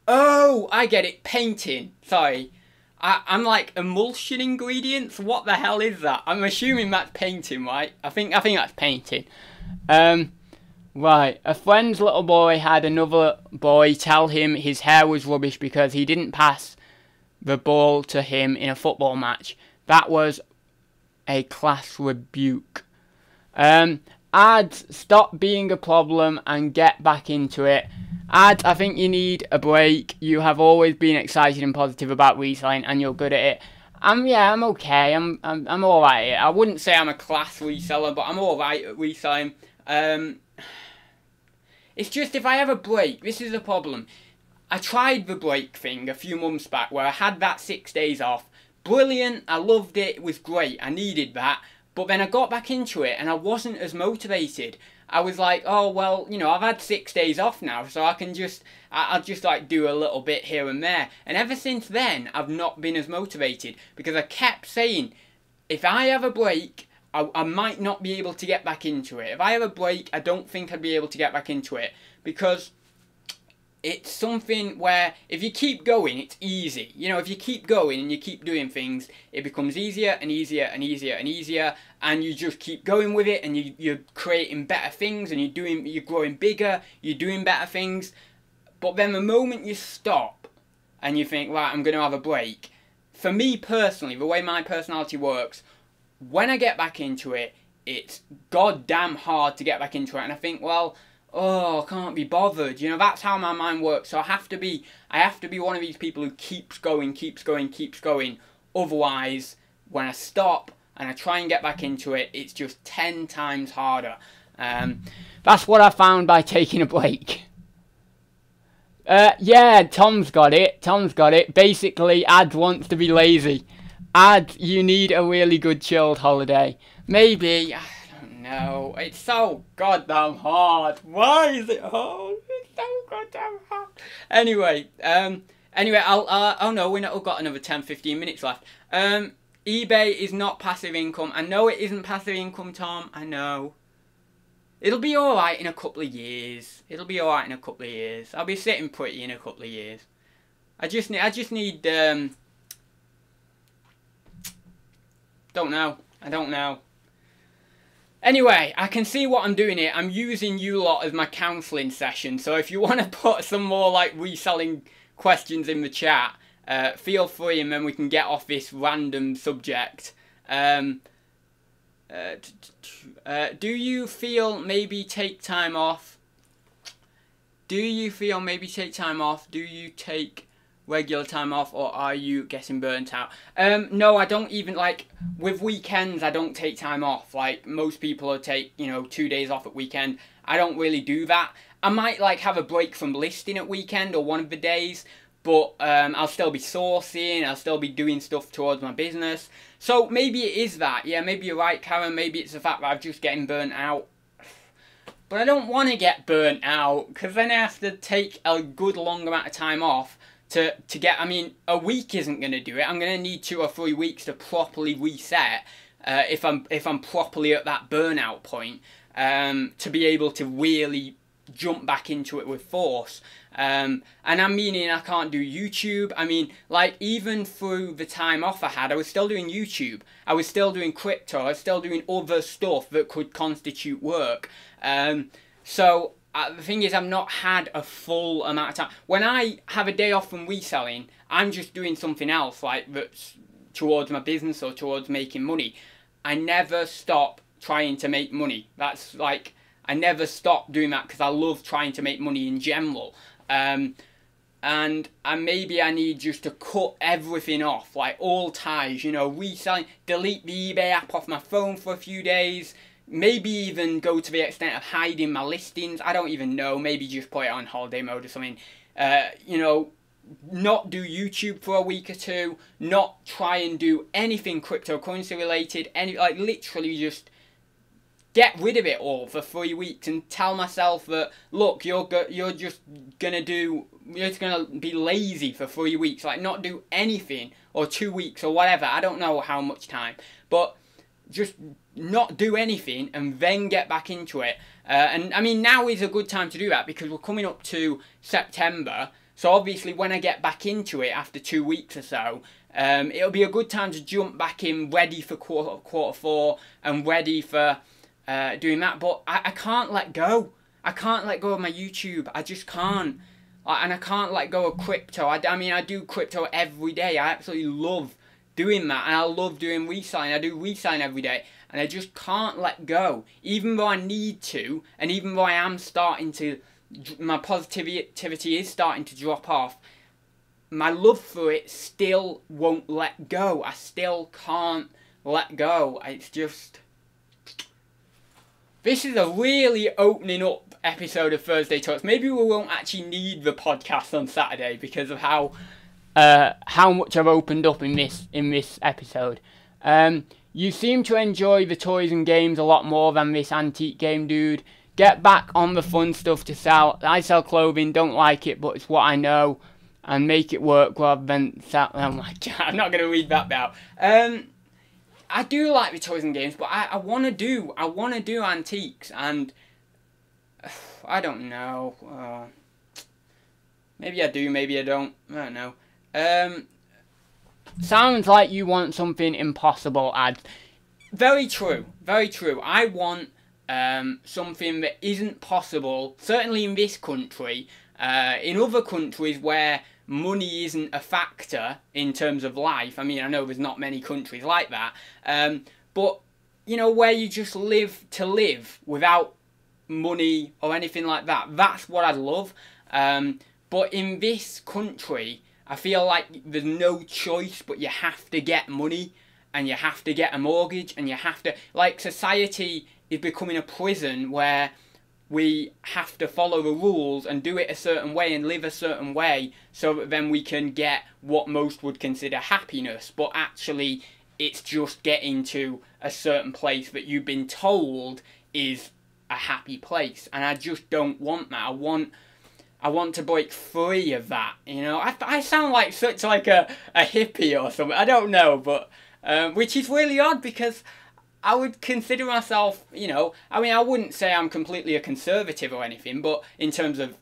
Oh, I get it. Painting. Sorry. I'm like, emulsion ingredients? What the hell is that? I'm assuming that's painting, right? I think that's painting. Right. A friend's little boy had another boy tell him his hair was rubbish because he didn't pass the ball to him in a football match. That was a class rebuke. Ads, stop being a problem and get back into it. Ads, I think you need a break. You have always been excited and positive about reselling, and you're good at it. Yeah, I'm okay. I'm alright at it. I wouldn't say I'm a class reseller, but I'm alright at reselling. It's just if I have a break, this is a problem. I tried the break thing a few months back where I had that 6 days off. Brilliant. I loved it. It was great. I needed that. But then I got back into it and I wasn't as motivated. I was like, oh, well, you know, I've had 6 days off now, so I'll just like do a little bit here and there. And ever since then, I've not been as motivated because I kept saying, if I have a break, I might not be able to get back into it. If I have a break, I don't think I'd be able to get back into it because it's something where if you keep going, it's easy. You know, if you keep going and you keep doing things, it becomes easier and easier and easier and easier, and you just keep going with it, and you're creating better things, and you're growing bigger, you're doing better things. But then the moment you stop and you think, right, I'm going to have a break, for me personally, the way my personality works, when I get back into it, it's goddamn hard to get back into it, and I think, well, oh, I can't be bothered. You know, that's how my mind works. So I have to be one of these people who keeps going. Otherwise, when I stop and I try and get back into it, it's just 10 times harder. That's what I found by taking a break. Yeah, Tom's got it. Basically, Ads wants to be lazy. Ads, you need a really good chilled holiday. Maybe... No, it's so goddamn hard. Why is it hard? It's so goddamn hard. Anyway, I'll oh no, we've got another 10-15 minutes left. eBay is not passive income. I know it isn't passive income, Tom. I know. It'll be alright in a couple of years. I'll be sitting pretty in a couple of years. I just need don't know. I don't know. Anyway, I can see what I'm doing here. I'm using you lot as my counselling session. So if you want to put some more like reselling questions in the chat, feel free, and then we can get off this random subject. Do you feel maybe take time off? Do you feel maybe take time off? Do you take regular time off, or are you getting burnt out? No, I don't even, like, with weekends, I don't take time off. Like, most people will take, you know, 2 days off at weekend. I don't really do that. I might, like, have a break from listing at weekend or one of the days, but I'll still be sourcing, I'll still be doing stuff towards my business. So maybe it is that. Yeah, maybe you're right, Karen. Maybe it's the fact that I'm just getting burnt out. But I don't want to get burnt out, because then I have to take a good long amount of time off to get, I mean, a week isn't going to do it. I'm going to need 2 or 3 weeks to properly reset if I'm properly at that burnout point, to be able to really jump back into it with force. And I'm meaning I can't do YouTube. I mean, like, even through the time off I had, I was still doing YouTube. I was still doing crypto. I was still doing other stuff that could constitute work. So the thing is, I've not had a full amount of time. When I have a day off from reselling, I'm just doing something else, like, that's towards my business or towards making money. I never stop trying to make money. That's like, I never stop doing that because I love trying to make money in general. And maybe I need just to cut everything off, like all ties, you know, reselling, delete the eBay app off my phone for a few days, maybe even go to the extent of hiding my listings. I don't even know, maybe just put it on holiday mode or something. You know, not do YouTube for a week or 2, not try and do anything cryptocurrency related, like literally just get rid of it all for 3 weeks and tell myself that, look, you're just gonna be lazy for 3 weeks, like not do anything, or 2 weeks or whatever. I don't know how much time, but just not do anything and then get back into it. And I mean, now is a good time to do that because we're coming up to September. So obviously when I get back into it after 2 weeks or so, it'll be a good time to jump back in, ready for quarter 4 and ready for doing that. But I can't let go. I can't let go of my YouTube. I just can't. And I can't let go of crypto. I mean, I do crypto every day. I absolutely love doing that. And I love doing reselling. I do reselling every day. And I just can't let go. Even though I need to, and even though I am starting to, my positivity is starting to drop off, my love for it still won't let go. I still can't let go. It's just... This is a really opening up episode of Thursday Talks. Maybe we won't actually need the podcast on Saturday because of how much I've opened up in this episode. You seem to enjoy the toys and games a lot more than this antique game dude. Get back on the fun stuff to sell. I sell clothing, don't like it, but it's what I know, and make it work rather than sell. Oh my god, I'm not going to read that out. I do like the toys and games, but I want to do antiques, and I don't know. Maybe I do, maybe I don't. I don't know. Sounds like you want something impossible, ads. Very true, very true. I want something that isn't possible, certainly in this country. In other countries where money isn't a factor in terms of life, I mean, I know there's not many countries like that, but, you know, where you just live to live without money or anything like that, that's what I'd love. But in this country, I feel like there's no choice, but you have to get money, and you have to get a mortgage, and you have to, like, society is becoming a prison where we have to follow the rules and do it a certain way and live a certain way so that then we can get what most would consider happiness. But actually, it's just getting to a certain place that you've been told is a happy place. And I just don't want that. I want to break free of that, you know. I sound like such like a hippie or something. I don't know, but which is really odd because I would consider myself, you know, I mean, I wouldn't say I'm completely a conservative or anything, but in terms of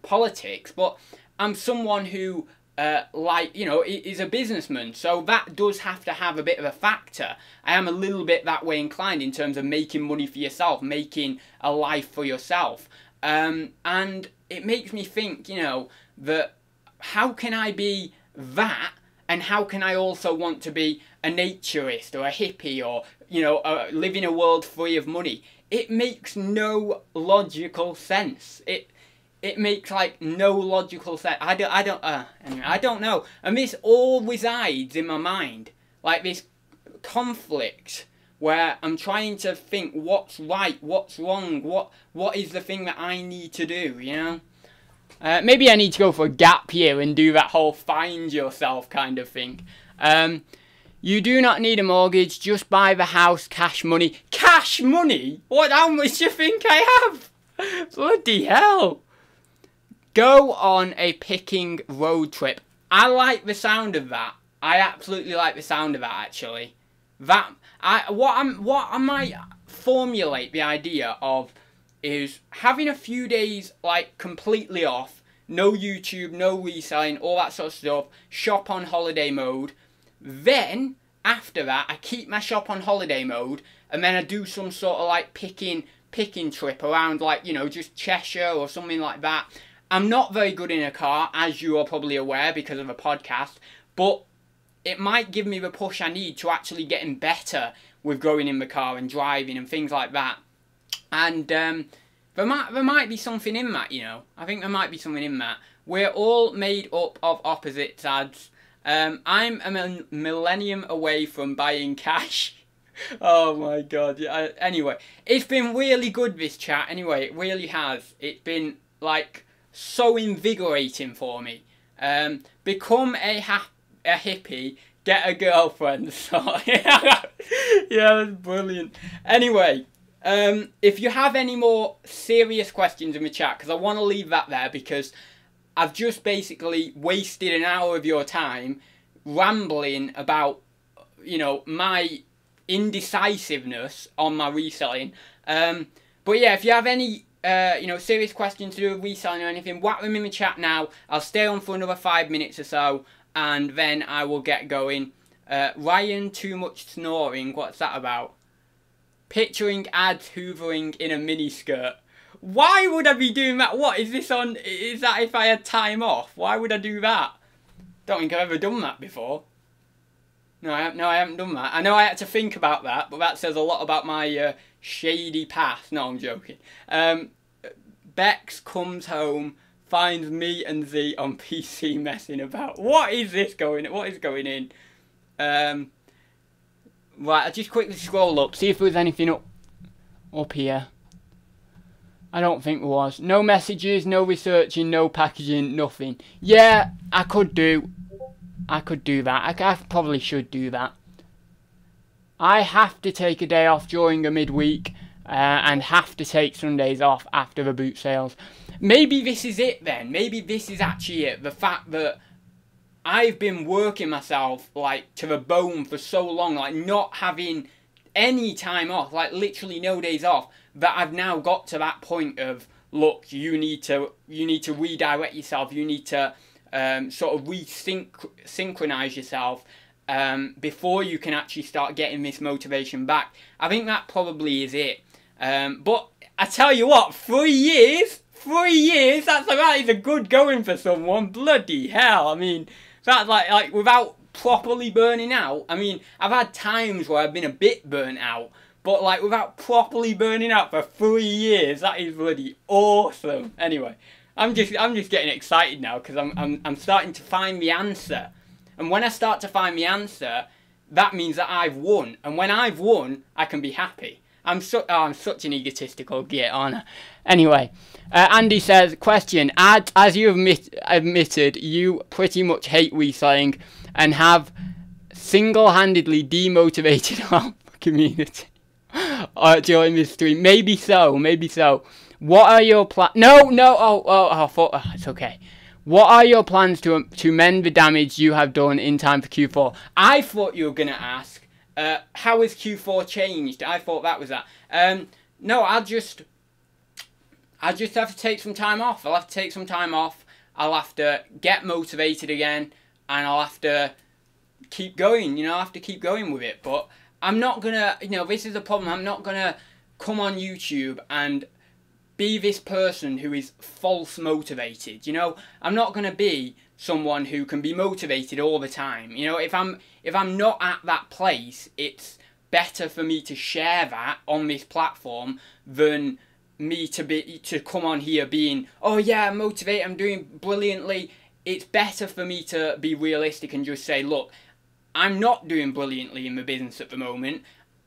politics, but I'm someone who like, you know, is a businessman. So that does have to have a bit of a factor. I am a little bit that way inclined in terms of making money for yourself, making a life for yourself. And it makes me think, you know, that how can I be that, and how can I also want to be a naturist or a hippie, or, you know, live in a world free of money? It makes no logical sense. It makes like no logical sense. Anyway, I don't know. And this all resides in my mind, like this conflict where I'm trying to think what's right, what's wrong, what is the thing that I need to do, you know? Maybe I need to go for a gap year and do that whole find yourself kind of thing. You do not need a mortgage, just buy the house, cash money. Cash money? What, how much do you think I have? Bloody hell. Go on a picking road trip. I like the sound of that. I absolutely like the sound of that, actually. What I might formulate the idea of is having a few days like completely off, no YouTube, no reselling, all that sort of stuff, shop on holiday mode. Then after that I keep my shop on holiday mode, and then I do some sort of like picking trip around, like, you know, just Cheshire or something like that. I'm not very good in a car, as you are probably aware because of a podcast, but it might give me the push I need to actually getting better with going in the car and driving and things like that. And there might be something in that, you know. I think there might be something in that. We're all made up of opposites, ads. I'm a millennium away from buying cash. Oh my god. Yeah, anyway, it's been really good, this chat. Anyway, it really has. It's been like so invigorating for me. Become a hippie, get a girlfriend. So yeah, that's brilliant. Anyway, if you have any more serious questions in the chat, because I want to leave that there, because I've just basically wasted an hour of your time rambling about, you know, my indecisiveness on my reselling. But yeah, if you have any you know, serious questions to do with reselling or anything, whack them in the chat now. I'll stay on for another 5 minutes or so, and then I will get going. Ryan, too much snoring, what's that about? Picturing ads hoovering in a miniskirt. Why would I be doing that? What is this on? Is that if I had time off? Why would I do that? Don't think I've ever done that before. No, I haven't done that. I know I had to think about that, but that says a lot about my shady past. No, I'm joking. Bex comes home, finds me and Z on PC messing about. What is this going? What is going in? Right, I'll just quickly scroll up, see if there was anything up here. I don't think there was. No messages, no researching, no packaging, nothing. Yeah, I could do that. I probably should do that. I have to take a day off during a midweek, and have to take Sundays off after the boot sales. Maybe this is it then. Maybe this is actually it. The fact that I've been working myself like to the bone for so long, like not having any time off, like literally no days off, that I've now got to that point of, look, you need to redirect yourself. You need to sort of synchronize yourself before you can actually start getting this motivation back. I think that probably is it. But I tell you what, 3 years, that is a good going for someone. Bloody hell, I mean, that's like without properly burning out. I mean, I've had times where I've been a bit burnt out, but like without properly burning out for 3 years, that is bloody awesome. Anyway, I'm just getting excited now because I'm starting to find the answer. And when I start to find the answer, that means that I've won. And when I've won, I can be happy. I'm such an egotistical git, aren't I? Anyway, Andy says, question, as you have admitted, you pretty much hate reselling and have single-handedly demotivated our community during this stream. Maybe so. What are your plans? No, it's okay. What are your plans to mend the damage you have done in time for Q4? I thought you were going to ask, how has Q4 changed? I thought that was that. No, I'll just have to take some time off. I'll have to take some time off. I'll have to get motivated again, and I'll have to keep going, you know, I have to keep going with it. But I'm not gonna, you know, this is the problem, I'm not gonna come on YouTube and be this person who is false motivated, you know. I'm not gonna be someone who can be motivated all the time, you know. If I'm not at that place, it's better for me to share that on this platform than me to come on here being, oh yeah, I'm motivated, I'm doing brilliantly. It's better for me to be realistic and just say, look, I'm not doing brilliantly in the business at the moment.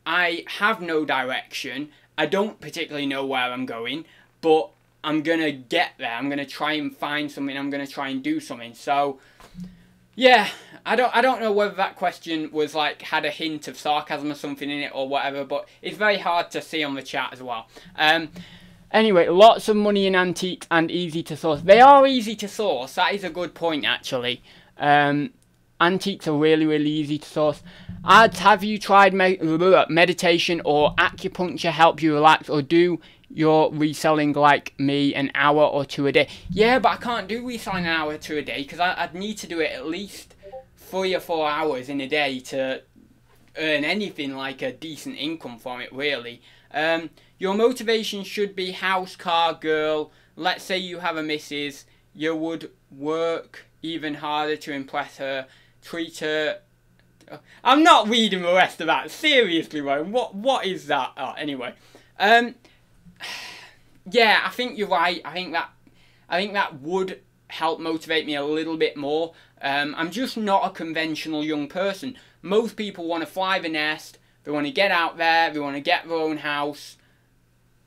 I have no direction. I don't particularly know where I'm going, but I'm going to get there. I'm going to try and find something. I'm going to try and do something. So, yeah, I don't know whether that question was like, had a hint of sarcasm or something in it or whatever, but it's very hard to see on the chat as well. Anyway, lots of money in antiques and easy to source. They are easy to source. That is a good point, actually. Antiques are really, really easy to source. Ads, have you tried meditation or acupuncture help you relax, or do your reselling like me an hour or two a day? Yeah, but I can't do reselling an hour or two a day because I'd need to do it at least 3 or 4 hours in a day to earn anything like a decent income from it, really. Your motivation should be house, car, girl. Let's say you have a missus. You would work even harder to impress her. Treat her... I'm not reading the rest of that. Seriously, Ryan. What is that? Oh, anyway. Yeah, I think you're right. I think that would help motivate me a little bit more. I'm just not a conventional young person. Most people want to fly the nest. They want to get out there. They want to get their own house.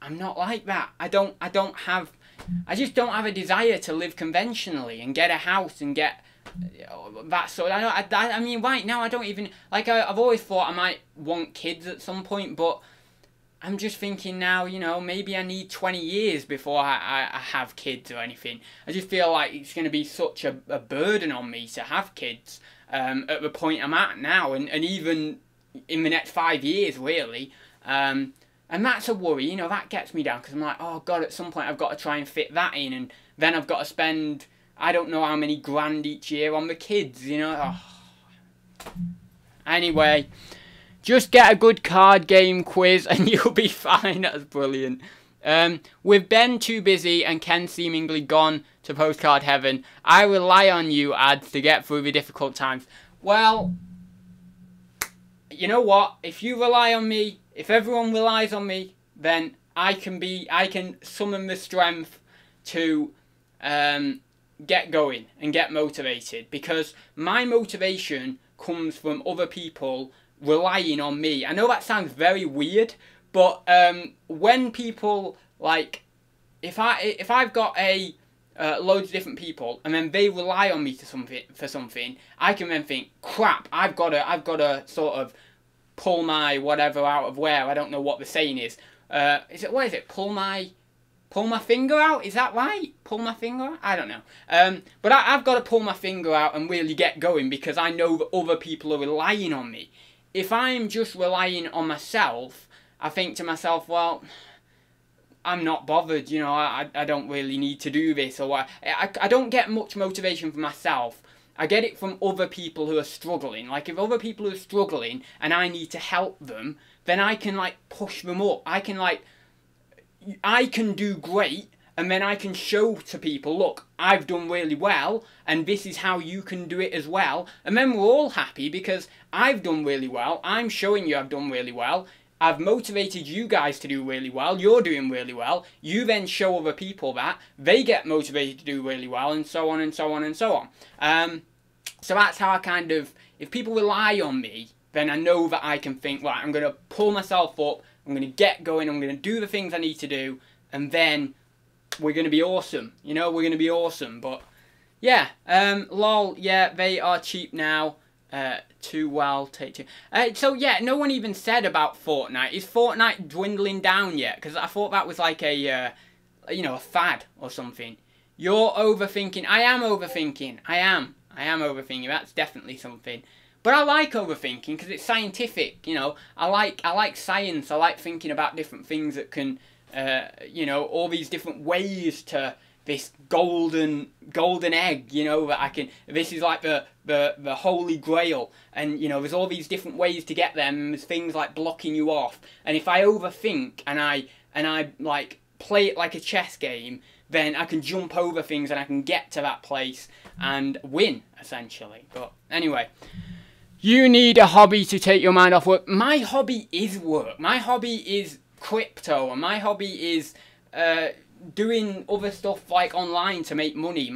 I'm not like that. I just don't have a desire to live conventionally and get a house and get that sort. I mean, right now I don't even like. I've always thought I might want kids at some point, but I'm just thinking now, you know, maybe I need 20 years before I have kids or anything. I just feel like it's going to be such a burden on me to have kids at the point I'm at now, and even in the next 5 years, really. And that's a worry, you know, that gets me down, because I'm like, oh God, at some point I've got to try and fit that in, and then I've got to spend, I don't know how many grand each year on the kids, you know. Oh. Anyway, just get a good card game quiz and you'll be fine. That's brilliant. With Ben too busy and Ken seemingly gone to postcard heaven, I rely on you, ads, to get through the difficult times. Well, you know what? If you rely on me, if everyone relies on me, then I can summon the strength to get going and get motivated, because my motivation comes from other people relying on me. I know that sounds very weird, but when people, like, if I've got loads of different people and then they rely on me for something, I can then think, crap, I've got to sort of pull my whatever out of where. I don't know what the saying is. What is it? Pull my finger out? Is that right? Pull my finger out? I don't know. But I've got to pull my finger out and really get going, because I know that other people are relying on me. If I'm just relying on myself, I think to myself, well, I'm not bothered, you know, I don't really need to do this, or what. I don't get much motivation from myself. I get it from other people who are struggling. Like, if other people are struggling and I need to help them, then I can, like, push them up. I can do great, and then I can show to people, look, I've done really well, and this is how you can do it as well. And then we're all happy because I've done really well. I'm showing you I've done really well. I've motivated you guys to do really well. You're doing really well. You then show other people that. They get motivated to do really well, and so on and so on and so on. So that's how I kind of, if people rely on me, then I know that I can think, right, I'm going to pull myself up, I'm going to get going, I'm going to do the things I need to do, and then we're going to be awesome. You know, we're going to be awesome. But, yeah, lol, yeah, they are cheap now. Too well, take two. So, yeah, no one even said about Fortnite. Is Fortnite dwindling down yet? Because I thought that was like a, you know, a fad or something. You're overthinking. I am overthinking. I am overthinking. That's definitely something. But I like overthinking because it's scientific, you know. I like science. I like thinking about different things that can, you know, all these different ways to this golden egg, you know, that I can, this is like the holy grail, and you know, there's all these different ways to get them, and there's things like blocking you off, and if I overthink and I like play it like a chess game, then I can jump over things and I can get to that place and win, essentially. But anyway, you need a hobby to take your mind off work. My hobby is work. My hobby is crypto, and my hobby is doing other stuff like online to make money.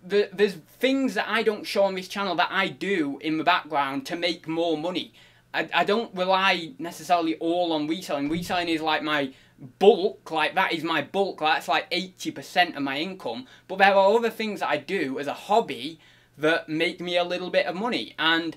There's things that I don't show on this channel that I do in the background to make more money. I don't rely necessarily all on reselling. Reselling is like my bulk, like that is my bulk, that's like 80% of my income. But there are other things that I do as a hobby that make me a little bit of money, and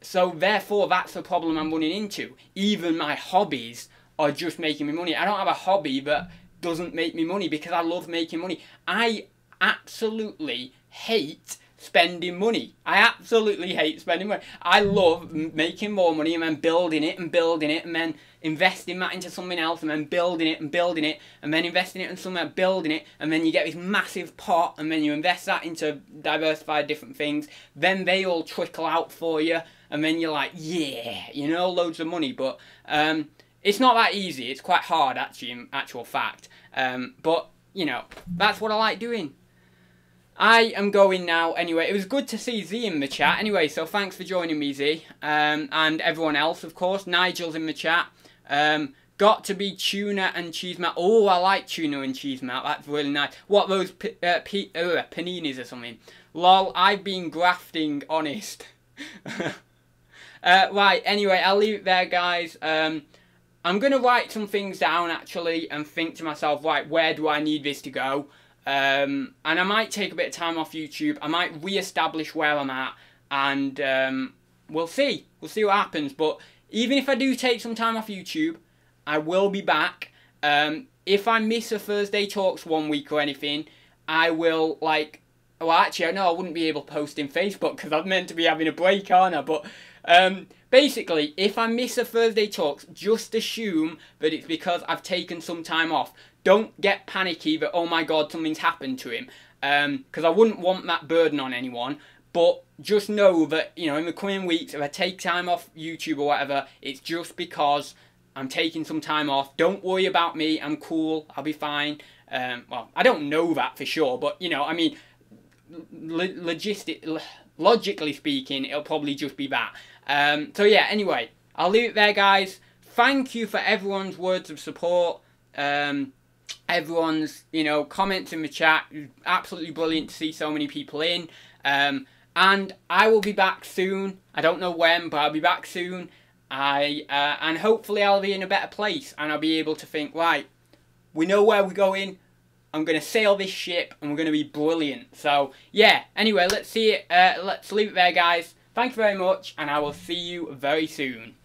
so therefore that's the problem I'm running into. Even my hobbies are just making me money. I don't have a hobby that doesn't make me money because I love making money. I absolutely hate spending money. I absolutely hate spending money. I love making more money and then building it and then investing that into something else and then building it and then investing it in something else, building it, and then you get this massive pot and then you invest that into diversified different things. Then they all trickle out for you and then you're like, yeah, you know, loads of money. But it's not that easy. It's quite hard, actually, in actual fact. But, you know, that's what I like doing. I am going now. Anyway, it was good to see Z in the chat. Anyway, so thanks for joining me, Z. And everyone else, of course. Nigel's in the chat. Got to be tuna and cheese melt. Oh, I like tuna and cheese melt. That's really nice. What, those paninis or something? Lol, I've been grafting, honest. Right, anyway, I'll leave it there, guys. I'm going to write some things down, actually, and think to myself, right, where do I need this to go? And I might take a bit of time off YouTube. I might re-establish where I'm at, and we'll see. We'll see what happens. But even if I do take some time off YouTube, I will be back. If I miss a Thursday Talks 1 week or anything, I will, like... Well, actually, I know I wouldn't be able to post in Facebook because I'm meant to be having a break, aren't I? But basically, if I miss a Thursday Talks, just assume that it's because I've taken some time off. Don't get panicky that, oh my god, something's happened to him. Because I wouldn't want that burden on anyone. But just know that, you know, in the coming weeks, if I take time off YouTube or whatever, it's just because I'm taking some time off. Don't worry about me. I'm cool. I'll be fine. Well, I don't know that for sure. But, you know, I mean, logically speaking, it'll probably just be that. So, yeah, anyway, I'll leave it there, guys. Thank you for everyone's words of support. Everyone's, you know, comments in the chat. Absolutely brilliant to see so many people in. And I will be back soon. I don't know when, but I'll be back soon. And hopefully I'll be in a better place and I'll be able to think, right, we know where we're going. I'm going to sail this ship and we're going to be brilliant. So, yeah, anyway, let's see it. Let's leave it there, guys. Thank you very much, and I will see you very soon.